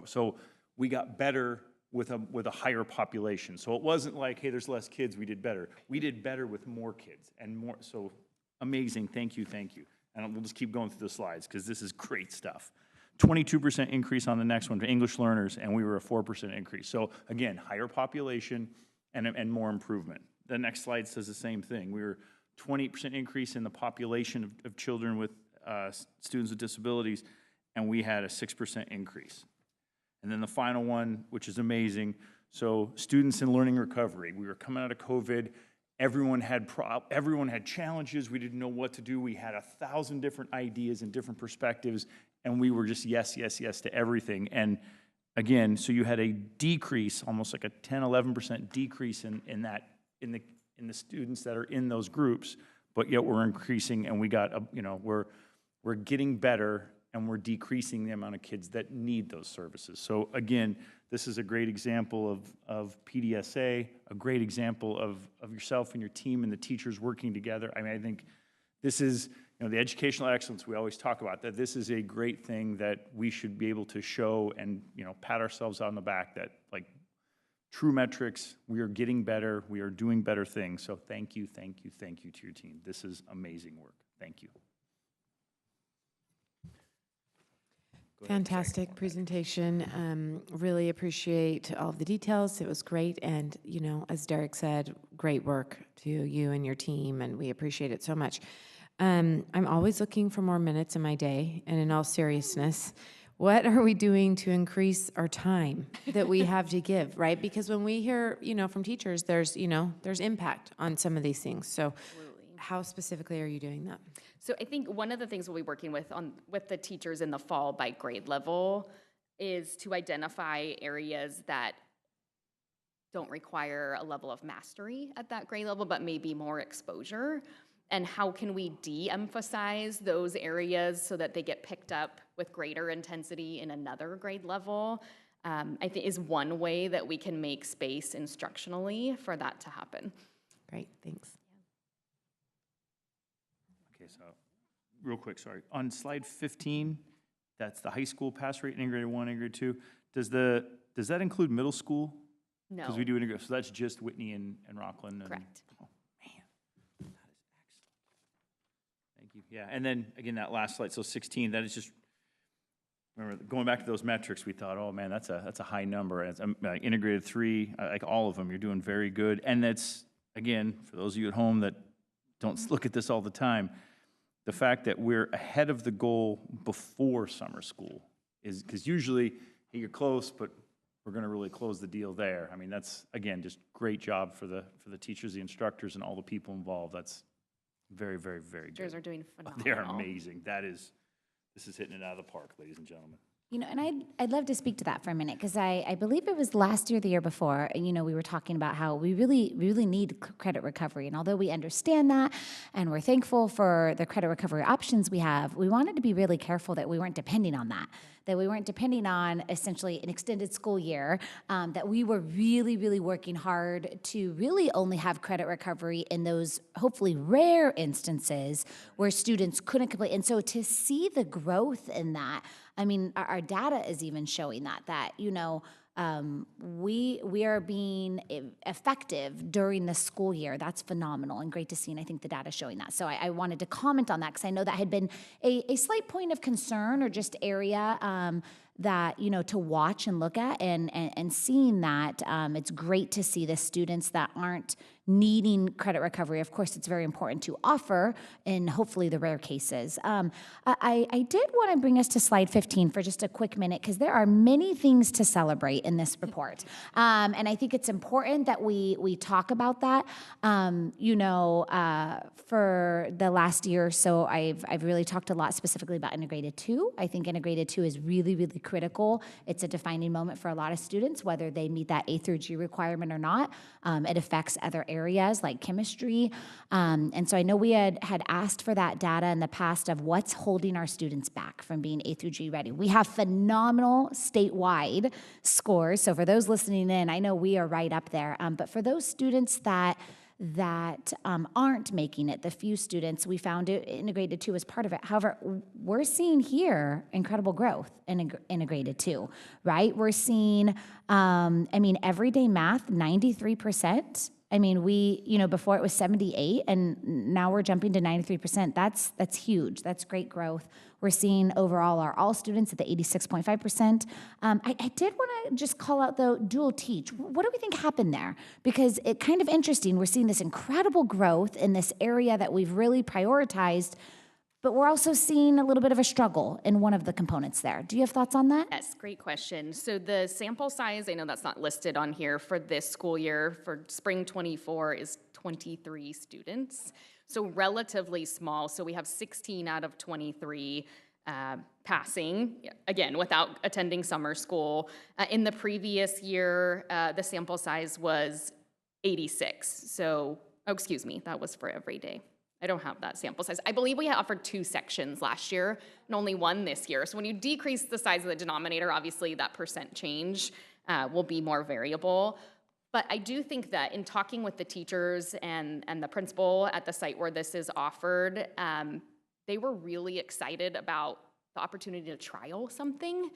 so we got better with a higher population. So it wasn't like, hey, there's less kids, we did better. We did better with more kids and more, so amazing, thank you, thank you. And we'll just keep going through the slides because this is great stuff. 22% increase on the next one for English learners, and we were a 4% increase. So again, higher population and more improvement. The next slide says the same thing. We were 20% increase in the population of children with students with disabilities, and we had a 6% increase. And then the final one, which is amazing, so students in learning recovery. We were coming out of COVID. Everyone had challenges. We didn't know what to do. We had 1,000 different ideas and different perspectives, and we were just yes, yes, yes to everything. And again, so you had a decrease, almost like a 10, 11% decrease in the students that are in those groups, but yet we're increasing, and we got, we're getting better, and we're decreasing the amount of kids that need those services. So again, this is a great example of PDSA, a great example of yourself and your team and the teachers working together. I mean, I think this is, the educational excellence we always talk about, that this is a great thing that we should be able to show and, pat ourselves on the back that, like, true metrics, we are getting better, we are doing better things. So thank you, thank you, thank you to your team. This is amazing work. Thank you. Fantastic presentation. Really appreciate all of the details. It was great. And, as Derek said, great work to you and your team, and we appreciate it so much. I'm always looking for more minutes in my day, and in all seriousness, what are we doing to increase our time that we have to give, right? Because when we hear, from teachers, there's impact on some of these things. So how specifically are you doing that? So I think one of the things we'll be working with the teachers in the fall by grade level is to identify areas that don't require a level of mastery at that grade level, but maybe more exposure. And how can we de-emphasize those areas so that they get picked up with greater intensity in another grade level, I think is one way that we can make space instructionally for that to happen. Great, thanks. Okay, so real quick, sorry. On slide 15, that's the high school pass rate, integrated 1, integrated 2. Does that include middle school? No. Because we do integrate, so that's just Whitney and Rocklin. Correct. Oh, man, that is excellent. Thank you. Yeah, and then, again, that last slide, so 16, that is just, remember, going back to those metrics, we thought, oh, man, that's a high number. And it's, integrated 3, like all of them, you're doing very good. And that's, again, for those of you at home that don't look at this all the time, the fact that we're ahead of the goal before summer school is, because usually, hey, you're close, but we're going to really close the deal there. I mean, that's, again, just great job for the teachers, the instructors, and all the people involved. That's very, very, very good. Teachers are doing phenomenal. They are amazing. This is hitting it out of the park, ladies and gentlemen. And I'd love to speak to that for a minute, because I believe it was last year, the year before, we were talking about how we really need credit recovery. And although we understand that and we're thankful for the credit recovery options we have, we wanted to be really careful that we weren't depending on that we weren't depending on essentially an extended school year, that we were really, really working hard to really only have credit recovery in those hopefully rare instances where students couldn't complete. And so to see the growth in that, I mean, our data is even showing that we are being effective during the school year. That's phenomenal and great to see, and I think the data is showing that. So I wanted to comment on that, because I know that had been a slight point of concern, or just area that, to watch and look at, and seeing that it's great to see the students that aren't needing credit recovery. Of course, it's very important to offer in hopefully the rare cases. I did want to bring us to slide 15 for just a quick minute, because there are many things to celebrate in this report. And I think it's important that we talk about that. For the last year or so, I've really talked a lot specifically about integrated 2. I think integrated 2 is really, really critical. It's a defining moment for a lot of students, whether they meet that A through G requirement or not. It affects other areas like chemistry. And so I know we had asked for that data in the past of what's holding our students back from being A through G ready. We have phenomenal statewide scores. So for those listening in, I know we are right up there. But for those students that aren't making it, the few students, we found it integrated 2 as part of it. However, we're seeing here incredible growth in integrated 2, right? We're seeing, everyday math, 93%. I mean, before it was 78, and now we're jumping to 93%. That's huge. That's great growth. We're seeing overall our all students at the 86.5%. I did want to just call out, though, dual teach. What do we think happened there? Because it's kind of interesting. We're seeing this incredible growth in this area that we've really prioritized, but we're also seeing a little bit of a struggle in one of the components there. Do you have thoughts on that? Yes, great question. So the sample size, I know that's not listed on here for this school year, for spring 24 is 23 students. So relatively small. So we have 16 out of 23 passing, again, without attending summer school. In the previous year, the sample size was 86. So, oh, excuse me, that was for every day. I don't have that sample size. I believe we offered 2 sections last year and only 1 this year. So when you decrease the size of the denominator, obviously that percent change will be more variable. But I do think that in talking with the teachers and the principal at the site where this is offered, they were really excited about the opportunity to trial something.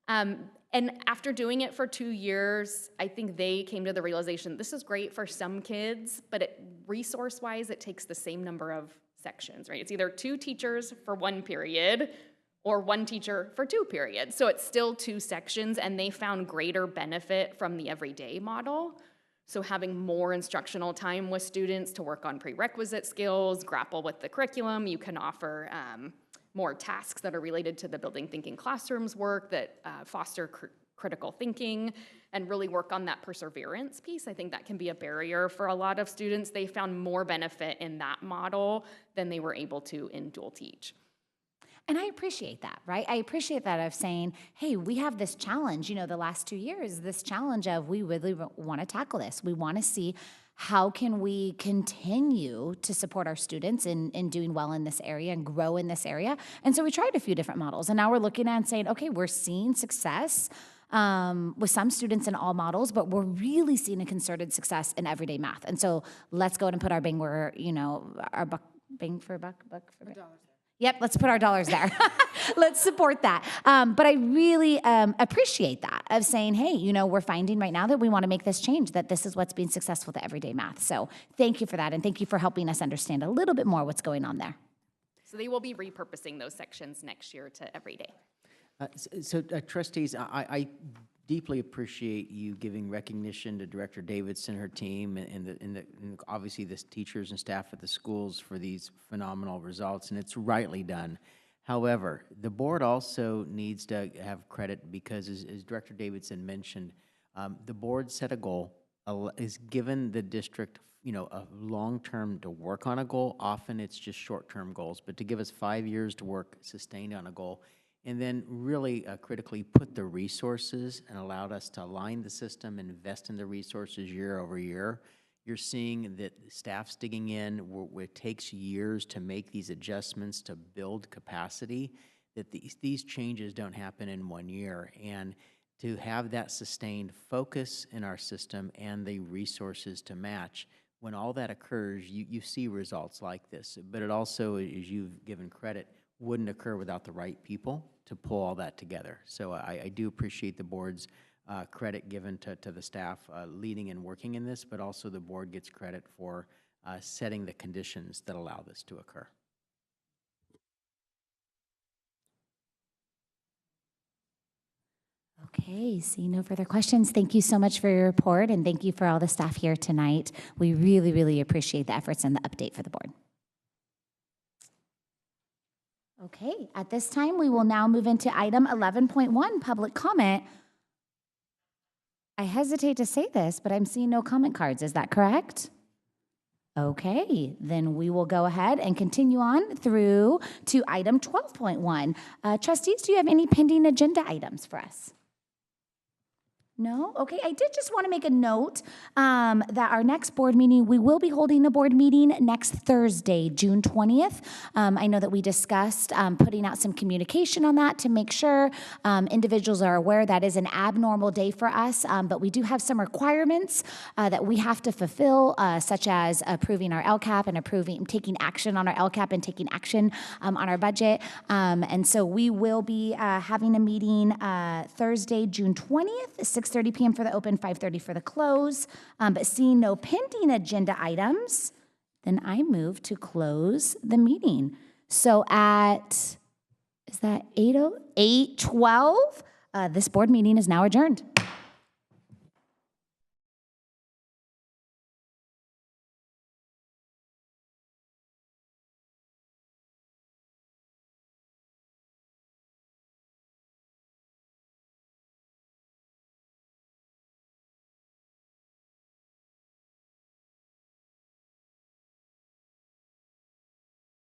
And after doing it for 2 years, I think they came to the realization this is great for some kids, but resource-wise, it takes the same number of sections, right? It's either 2 teachers for 1 period or 1 teacher for 2 periods. So it's still 2 sections, and they found greater benefit from the everyday model. So having more instructional time with students to work on prerequisite skills, grapple with the curriculum, you can offer more tasks that are related to the building thinking classrooms work that foster critical thinking and really work on that perseverance piece. I think that can be a barrier for a lot of students. They found more benefit in that model than they were able to in dual teach. And I appreciate that, right? I appreciate that of saying, hey, we have this challenge, the last 2 years, this challenge of we really want to tackle this. We want to see how can we continue to support our students in doing well in this area and grow in this area. And so we tried a few different models. And now we're looking at and saying, okay, we're seeing success with some students in all models, but we're really seeing a concerted success in everyday math. And so let's go ahead and put our bang for buck. Yep, let's put our dollars there. Let's support that. But I really appreciate that of saying, hey, we're finding right now that we want to make this change, that this is what's being successful to everyday math. So thank you for that, and thank you for helping us understand a little bit more what's going on there. So they will be repurposing those sections next year to everyday. Trustees, I deeply appreciate you giving recognition to Director Davidson and her team and obviously the teachers and staff at the schools for these phenomenal results, and it's rightly done. However, the board also needs to have credit because, as Director Davidson mentioned, the board set a goal, is given the district a long-term to work on a goal. Often it's just short-term goals, but to give us 5 years to work sustained on a goal, and then really critically put the resources and allowed us to align the system and invest in the resources year over year. You're seeing that staff's digging in where it takes years to make these adjustments to build capacity, that these changes don't happen in 1 year. And to have that sustained focus in our system and the resources to match, when all that occurs, you see results like this. But it also, as you've given credit, wouldn't occur without the right people to pull all that together. So I do appreciate the board's credit given to the staff leading and working in this, but also the board gets credit for setting the conditions that allow this to occur. Okay, see no further questions. Thank you so much for your report, and thank you for all the staff here tonight. We really, really appreciate the efforts and the update for the board. Okay, at this time, we will now move into item 11.1, public comment. I hesitate to say this, but I'm seeing no comment cards. Is that correct? Okay, then we will go ahead and continue on through to item 12.1. Trustees, do you have any pending agenda items for us? No? Okay, I did just want to make a note that our next board meeting, we will be holding a board meeting next Thursday, June 20th. I know that we discussed putting out some communication on that to make sure individuals are aware that is an abnormal day for us, but we do have some requirements that we have to fulfill, such as approving our LCAP and taking action on our LCAP and taking action on our budget. And so we will be having a meeting Thursday, June 20th, 6:30 p.m. for the open, 5:30 for the close. But seeing no pending agenda items, then I move to close the meeting. So at, is that 8:12? This board meeting is now adjourned.